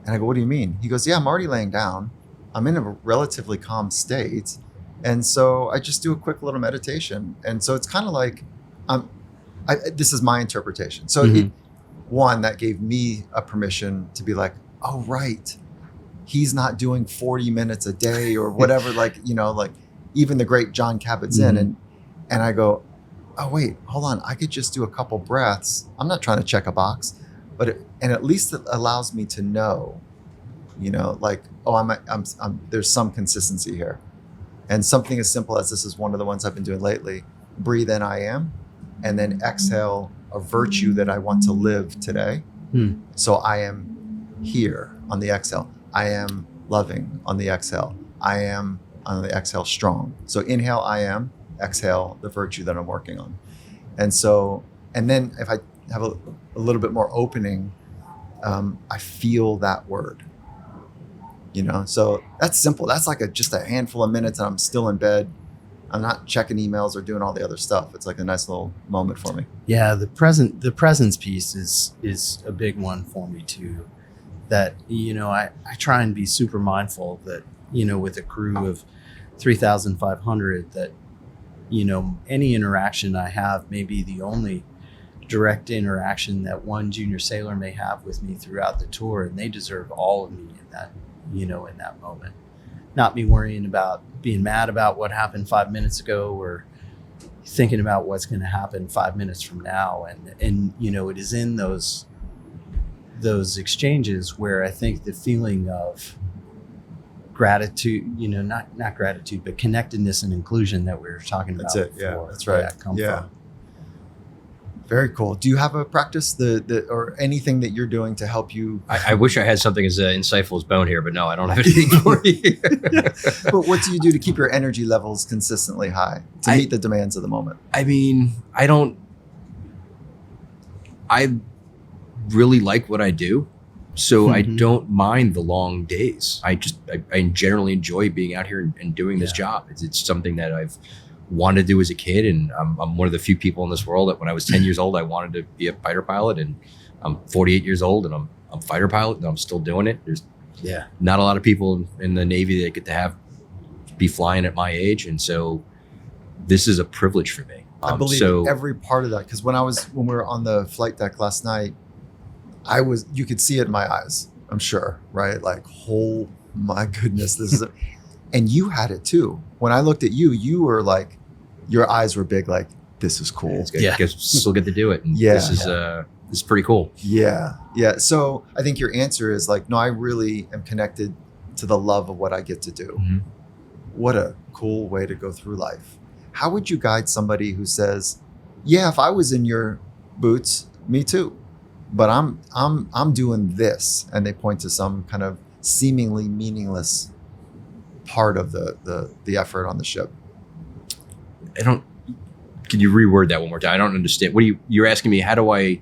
And I go, what do you mean? He goes, yeah, I'm already laying down. I'm in a relatively calm state. And so I just do a quick little meditation. And so it's kind of like, this is my interpretation. So one, that gave me a permission to be like, oh, right. He's not doing 40 minutes a day or whatever, like even the great John Kabat-Zinn. And I go, oh, wait, hold on. I could just do a couple breaths. I'm not trying to check a box, and at least it allows me to know, like, oh, there's some consistency here. And something as simple as this is one of the ones I've been doing lately. Breathe in, I am, and then exhale a virtue that I want to live today. So I am here on the exhale. I am loving on the exhale. I am on the exhale strong. So inhale, I am, exhale, the virtue that I'm working on. And then if I have a little bit more opening, I feel that word, so that's simple. That's like just a handful of minutes and I'm still in bed. I'm not checking emails or doing all the other stuff. It's like a nice little moment for me. Yeah. The presence piece is a big one for me too. That, I try and be super mindful that, with a crew of 3,500 that, any interaction I have may be the only direct interaction that one junior sailor may have with me throughout the tour. And they deserve all of me in that, in that moment. Not me worrying about being mad about what happened 5 minutes ago or thinking about what's going to happen 5 minutes from now. And it is in those exchanges where I think the feeling of gratitude, not gratitude, but connectedness and inclusion that we were talking about. That's it. Before, Yeah, that's right. That come from. Very cool. Do you have a practice or anything that you're doing to help you? I wish I had something as insightful as Bone here, but no, I don't have anything for you. But what do you do to keep your energy levels consistently high to meet the demands of the moment? I mean, I really like what I do. So I don't mind the long days. I generally enjoy being out here and doing this job. It's something that I've wanted to do as a kid. And I'm one of the few people in this world that when I was 10 years old, I wanted to be a fighter pilot. And I'm 48 years old and I'm a fighter pilot and I'm still doing it. There's not a lot of people in the Navy that get to be flying at my age. And so this is a privilege for me. I believe every part of that. Because when we were on the flight deck last night, you could see it in my eyes, I'm sure, right? Like, oh my goodness, this is, and you had it too. When I looked at you, you were like, your eyes were big, like, this is cool. It's good. Yeah. Because still get to do it. And this is pretty cool. Yeah. Yeah. So I think your answer is like, no, I really am connected to the love of what I get to do. Mm-hmm. What a cool way to go through life. How would you guide somebody who says, yeah, if I was in your boots, me too. But I'm doing this, and they point to some kind of seemingly meaningless part of the effort on the ship. Can you reword that one more time? I don't understand. You're asking me, how do I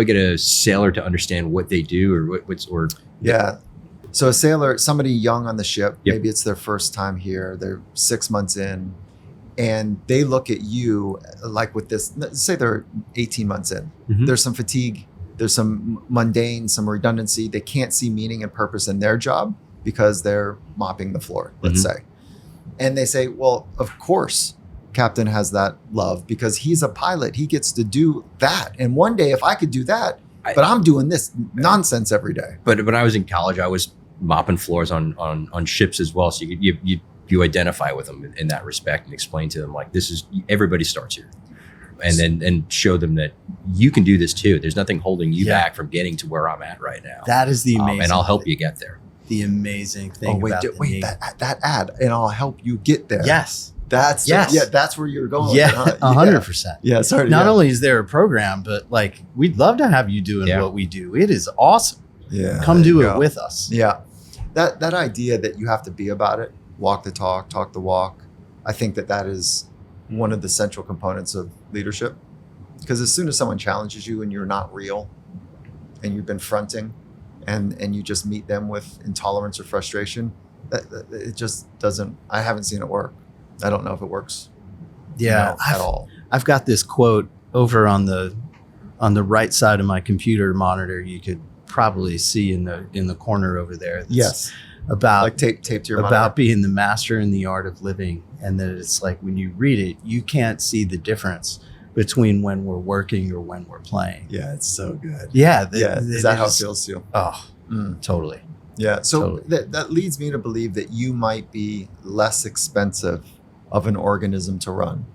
get a sailor to understand what they do or Yeah. So a sailor, somebody young on the ship, maybe it's their first time here, they're 6 months in, and they look at you like with this, say they're 18 months in. Mm-hmm. There's some fatigue, there's some mundane, some redundancy. They can't see meaning and purpose in their job because they're mopping the floor, let's say. And they say, well, of course, Captain has that love because he's a pilot. He gets to do that. And one day, if I could do that, but I'm doing this nonsense every day. But when I was in college, I was mopping floors on ships as well. So you identify with them in that respect and explain to them like, everybody starts here, and show them that you can do this too. There's nothing holding you back from getting to where I'm at right now. That is the amazing and I'll help you get there. The amazing thing. That ad, and I'll help you get there. Yes. That's where you're going. Yeah, 100%. Yeah, sorry. Not only is there a program, but like we'd love to have you doing what we do. It is awesome. Yeah, come do it with us. Yeah, that idea that you have to be about it, walk the talk the walk. I think that is one of the central components of leadership. Because as soon as someone challenges you and you're not real and you've been fronting and you just meet them with intolerance or frustration, that it just doesn't, I haven't seen it work. I don't know if it works at all. I've got this quote over on the right side of my computer monitor. You could probably see in the corner over there. Yes. About like taped to your about monitor. being the master in the art of living, and that it's like when you read it, you can't see the difference between when we're working or when we're playing. Yeah, it's so good. Yeah. Is that how it feels to you? Oh, totally. Yeah. So Totally. that leads me to believe that you might be less expensive of an organism to run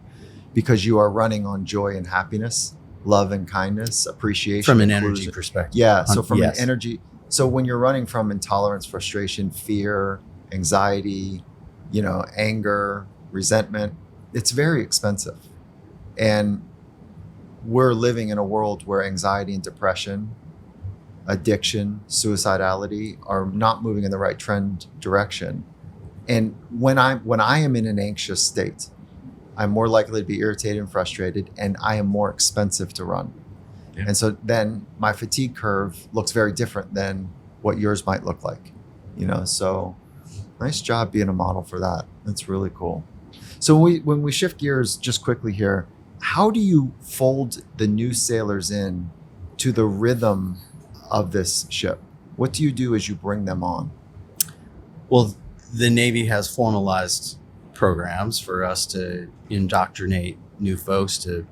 because you are running on joy and happiness, love and kindness, appreciation. From an inclusion. energy perspective. Yeah. So from Yes. an energy. So when you're running from intolerance, frustration, fear, anxiety, anger, resentment, it's very expensive. And we're living in a world where anxiety and depression, addiction, suicidality are not moving in the right trend direction. And when I am in an anxious state, I'm more likely to be irritated and frustrated, and I am more expensive to run. Yeah. And so then my fatigue curve looks very different than what yours might look like, so nice job being a model for that. That's really cool. So when we shift gears just quickly here, how do you fold the new sailors in to the rhythm of this ship? What do you do as you bring them on? Well, the Navy has formalized programs for us to indoctrinate new folks, to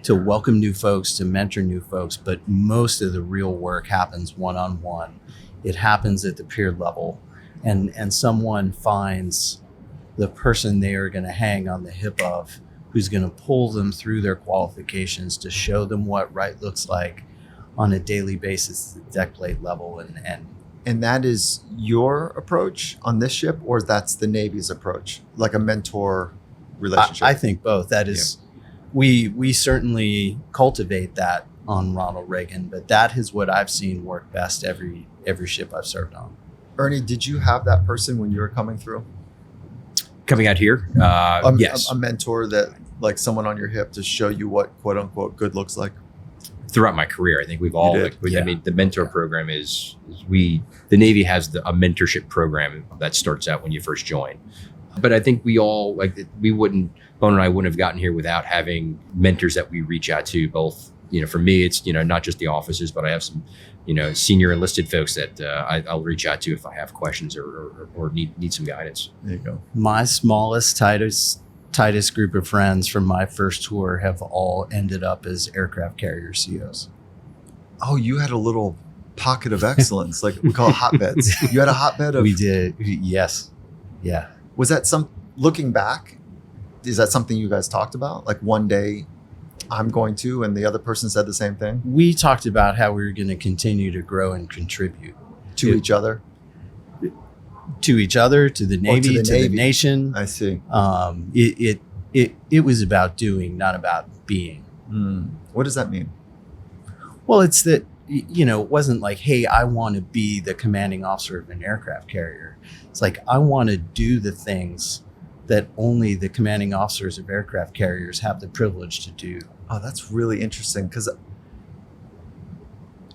welcome new folks, to mentor new folks, but most of the real work happens one-on-one. It happens at the peer level, and someone finds the person they are going to hang on the hip of, who's going to pull them through their qualifications to show them what right looks like on a daily basis at the deck plate level. And that is your approach on this ship, or that's the Navy's approach, like a mentor relationship? I think both. That is, we certainly cultivate that on Ronald Reagan, but that is what I've seen work best every ship I've served on. Ernie, did you have that person when you were coming through? Coming out here, yes. A mentor that, like someone on your hip to show you what quote unquote good looks like? Throughout my career, I think we've all, did? I mean, the mentor program the Navy has a mentorship program that starts out when you first join. But I think we all, Bone and I wouldn't have gotten here without having mentors that we reach out to, both, for me, it's, not just the officers, but I have some, senior enlisted folks that I'll reach out to if I have questions or need some guidance. There you go. My smallest, tightest group of friends from my first tour have all ended up as aircraft carrier COs. Oh, you had a little pocket of excellence, like we call it hotbeds. You had a hotbed of... We did, yes. Yeah. Was that looking back, is that something you guys talked about? Like one day I'm going to, and the other person said the same thing? We talked about how we were going to continue to grow and contribute. To each other? To each other, to the Navy, to the nation. I see. It was about doing, not about being. What does that mean? Well, it's that, it wasn't like, hey, I want to be the commanding officer of an aircraft carrier. It's like, I want to do the things that only the commanding officers of aircraft carriers have the privilege to do. Oh, that's really interesting, because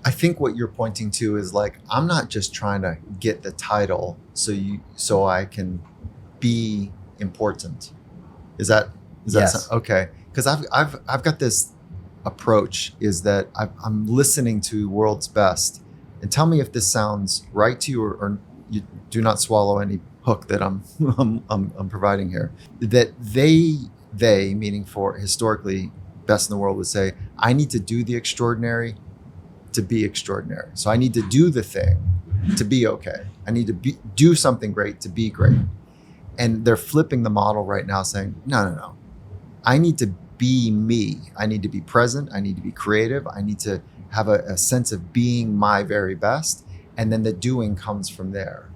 I think what you're pointing to is like, I'm not just trying to get the title so I can be important. Is that Yes. okay? Because I've got this approach, is that I'm listening to world's best, and tell me if this sounds right to you, or you do not swallow any hook that I'm providing here. That they meaning for historically best in the world would say, I need to do the extraordinary to be extraordinary. So I need to do the thing to be okay. I need to do something great to be great. And they're flipping the model right now, saying, no. I need to be me. I need to be present. I need to be creative. I need to have a sense of being my very best. And then the doing comes from there.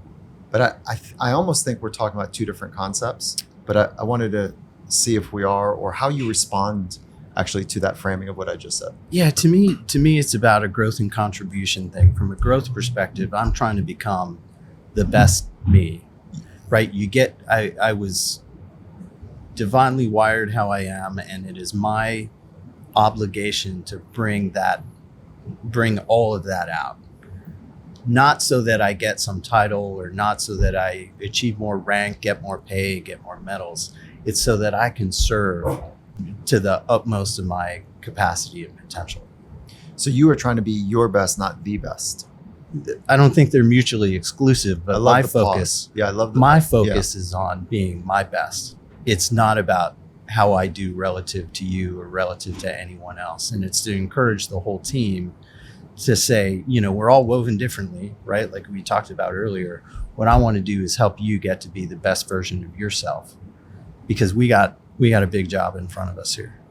But I almost think we're talking about two different concepts. But I wanted to see if we are, or how you respond actually to that framing of what I just said. Yeah, to me, it's about a growth and contribution thing. From a growth perspective, I'm trying to become the best me, right? I was divinely wired how I am, and it is my obligation to bring all of that out. Not so that I get some title, or not so that I achieve more rank, get more pay, get more medals. It's so that I can serve to the utmost of my capacity and potential. So you are trying to be your best, not the best. I don't think they're mutually exclusive, but my focus, I love my focus is on being my best. It's not about how I do relative to you or relative to anyone else. And it's to encourage the whole team to say, we're all woven differently, right? Like we talked about earlier. What I want to do is help you get to be the best version of yourself, because we got a big job in front of us here.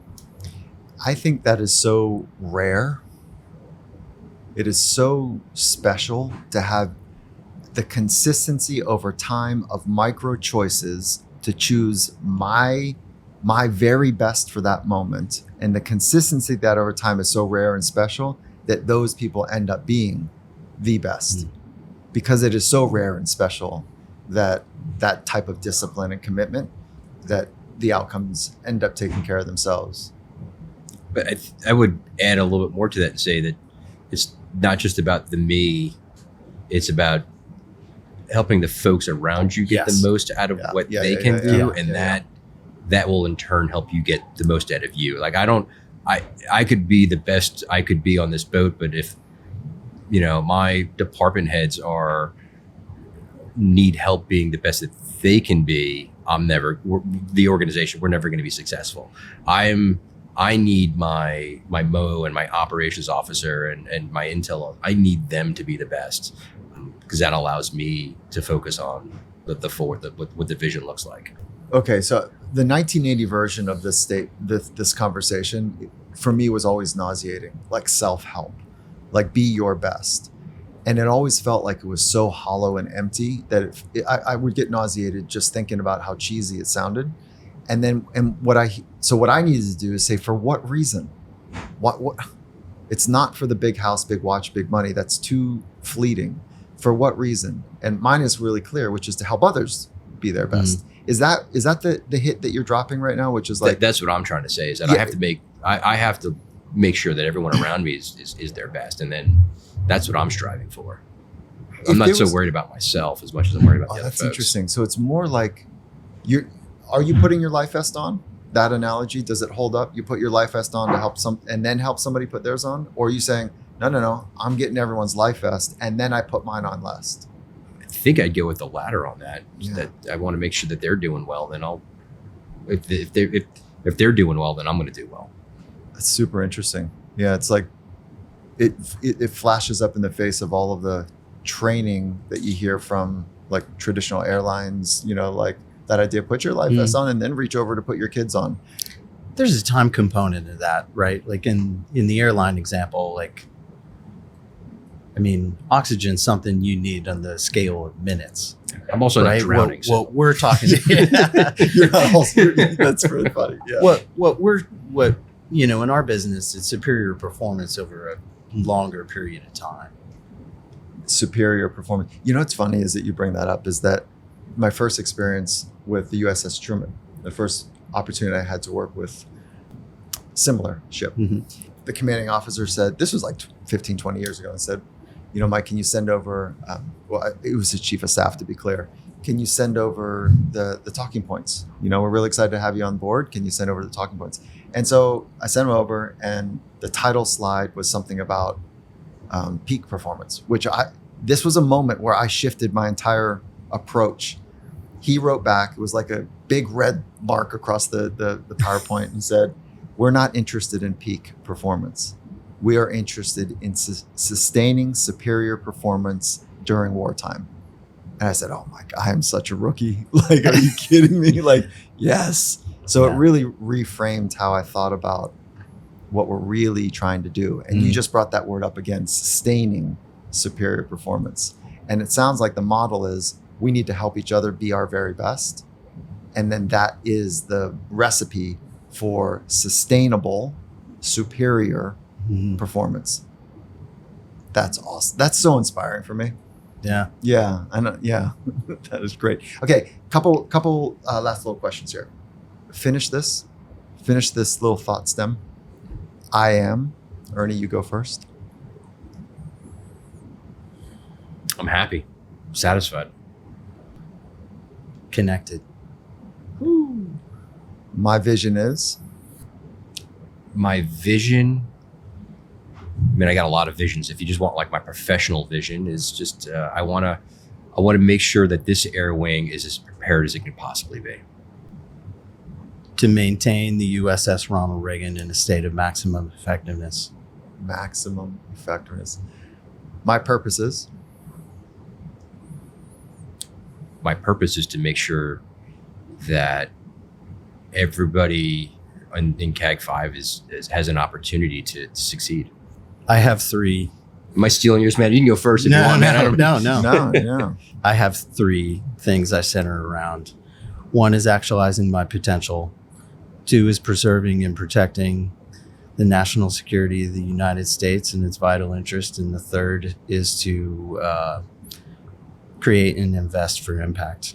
I think that is so rare. It is so special to have the consistency over time of micro choices to choose my very best for that moment. And the consistency of that over time is so rare and special that those people end up being the best, because it is so rare and special that type of discipline and commitment, that the outcomes end up taking care of themselves. But I would add a little bit more to that and say that it's not just about the me, it's about helping the folks around you get the most out of what they can do. And that will in turn help you get the most out of you. Like I could be the best I could be on this boat, but if, my department heads need help being the best that they can be, the organization, we're never going to be successful. I need my MO and my operations officer and my intel. I need them to be the best, because that allows me to focus on what the vision looks like. Okay, so the 1980 version of this conversation for me was always nauseating, like self-help, like be your best. And it always felt like it was so hollow and empty that I would get nauseated just thinking about how cheesy it sounded. What I needed to do is say, for what reason? What? It's not for the big house, big watch, big money. That's too fleeting. For what reason? And mine is really clear, which is to help others be their best. Is that the hit that you're dropping right now? Which is like, that's what I'm trying to say, is that I have to make sure that everyone around me is their best, and then that's what I'm striving for. I'm not so worried about myself as much as I'm worried about the other folks. That's interesting. So it's more like are you putting your life vest on? That analogy, does it hold up? You put your life vest on to help and then help somebody put theirs on? Or are you saying, no, I'm getting everyone's life vest and then I put mine on last? I think I'd go with the latter on that. Yeah. That I want to make sure that they're doing well. Then if they're doing well, then I'm going to do well. That's super interesting. Yeah, it's like it flashes up in the face of all of the training that you hear from like traditional airlines. Like that idea: put your life vest on and then reach over to put your kids on. There's a time component to that, right? Like in the airline example, oxygen's something you need on the scale of minutes. I'm also not drowning. What we're talking that's really funny. Yeah. What in our business, it's superior performance over a longer period of time. Superior performance. What's funny is that you bring that up, is that my first experience with the USS Truman, the first opportunity I had to work with similar ship. The commanding officer said, this was like 15, 20 years ago, and said, Mike, can you send over, it was the chief of staff, to be clear. Can you send over the talking points? We're really excited to have you on board. Can you send over the talking points? And so I sent him over, and the title slide was something about peak performance, this was a moment where I shifted my entire approach. He wrote back, it was like a big red mark across the PowerPoint, and said, we're not interested in peak performance. We are interested in sustaining superior performance during wartime. And I said, oh my God, I am such a rookie. Like, are you kidding me? Like, yes. So it really reframed how I thought about what we're really trying to do. And you just brought that word up again, sustaining superior performance. And it sounds like the model is we need to help each other be our very best. And then that is the recipe for sustainable, superior performance. That's awesome. That's so inspiring for me. Yeah. Yeah. I know. Yeah. That is great. Okay. Couple last little questions here. Finish this little thought stem. I am. Ernie, you go first. I'm happy, satisfied. Connected. My vision is. My vision, I mean, I got a lot of visions. If you just want like my professional vision, is just I want to make sure that this air wing is as prepared as it can possibly be. To maintain the USS Ronald Reagan in a state of maximum effectiveness. Maximum effectiveness. My purpose is. My purpose is to make sure that everybody in CAG 5 has an opportunity to succeed. I have 3. Am I stealing yours, man? You can go first if you want, man. No. I have 3 things I center around. 1 is actualizing my potential. 2 is preserving and protecting the national security of the United States and its vital interest. And the 3rd is to create and invest for impact.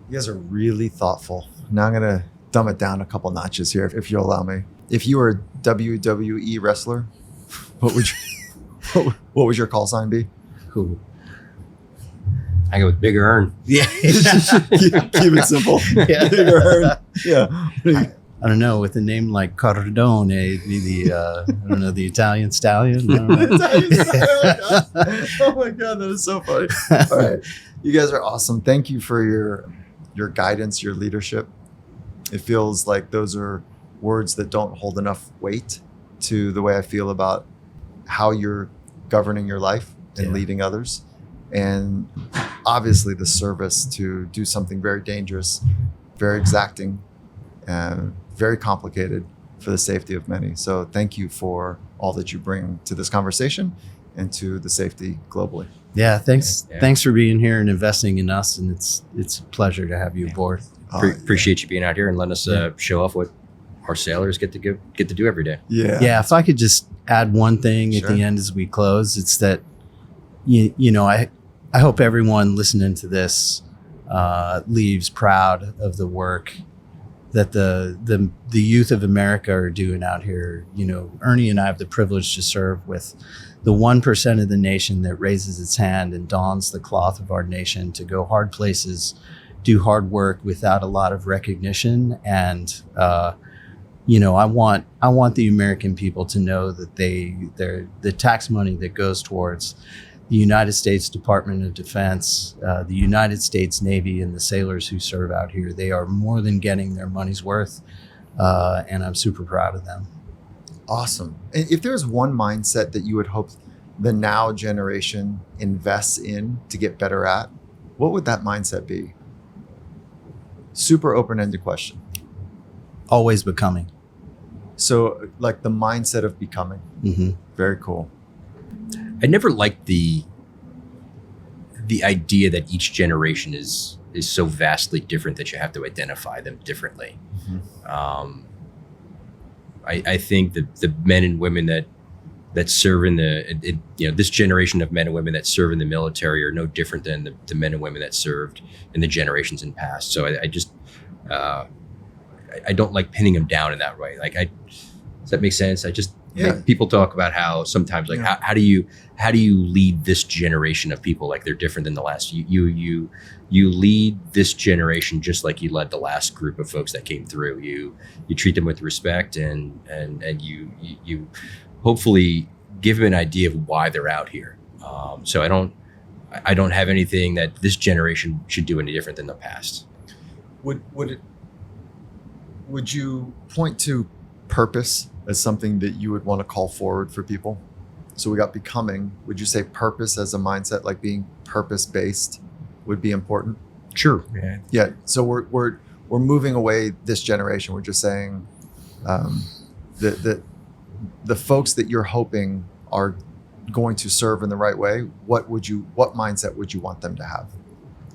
You guys are really thoughtful. Now I'm going to dumb it down a couple notches here, if you'll allow me. If you were a WWE wrestler, what would your call sign be? Who? I go with Big Earn. Yeah. Keep it simple. Yeah. Big Earn. Yeah. I don't know, with a name like Cardone, it'd be the Italian stallion. I don't know. Oh my God, that is so funny. All right. You guys are awesome. Thank you for your guidance, your leadership. It feels like those are words that don't hold enough weight to the way I feel about how you're governing your life and leading others. And obviously the service to do something very dangerous, very exacting, very complicated for the safety of many. So thank you for all that you bring to this conversation and to the safety globally. Yeah, thanks. Yeah. Thanks for being here and investing in us. And it's a pleasure to have you aboard. Appreciate you being out here and letting us show off what our sailors get to do every day. Yeah. If I could just add one thing at the end as we close, it's that I hope everyone listening to this leaves proud of the work that the youth of America are doing out here. Ernie and I have the privilege to serve with the 1% of the nation that raises its hand and dons the cloth of our nation to go hard places, do hard work without a lot of recognition. And I want the American people to know that the tax money that goes towards the United States Department of Defense, the United States Navy, and the sailors who serve out here, they are more than getting their money's worth. And I'm super proud of them. Awesome. And if there's one mindset that you would hope the now generation invests in to get better at, what would that mindset be? Super open-ended question. Always becoming. So like the mindset of becoming. Mm-hmm. Very cool. I never liked the idea that each generation is so vastly different that you have to identify them differently. Mm-hmm. I think that the men and women that serve in this generation of men and women that serve in the military are no different than the men and women that served in the generations in past. So I just I don't like pinning them down in that way. Does that make sense? People talk about how sometimes how do you lead this generation of people like they're different than the last. You lead this generation just like you led the last group of folks that came through. You treat them with respect and you hopefully give them an idea of why they're out here. So I don't have anything that this generation should do any different than the past. Would you point to purpose as something that you would want to call forward for people? So we got becoming. Would you say purpose as a mindset, like being purpose-based, would be important? Sure. Yeah. So we're moving away this generation. We're just saying the folks that you're hoping are going to serve in the right way. What mindset would you want them to have?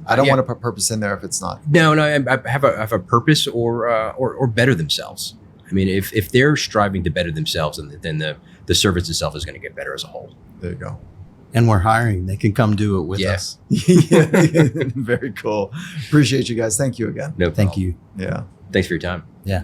I don't want to put purpose in there if it's not. No. I have a purpose or better themselves. I mean, if they're striving to better themselves, then the service itself is going to get better as a whole. There you go. And we're hiring. They can come do it with us. Very cool. Appreciate you guys. Thank you again. No problem. Thank you. Yeah. Thanks for your time. Yeah.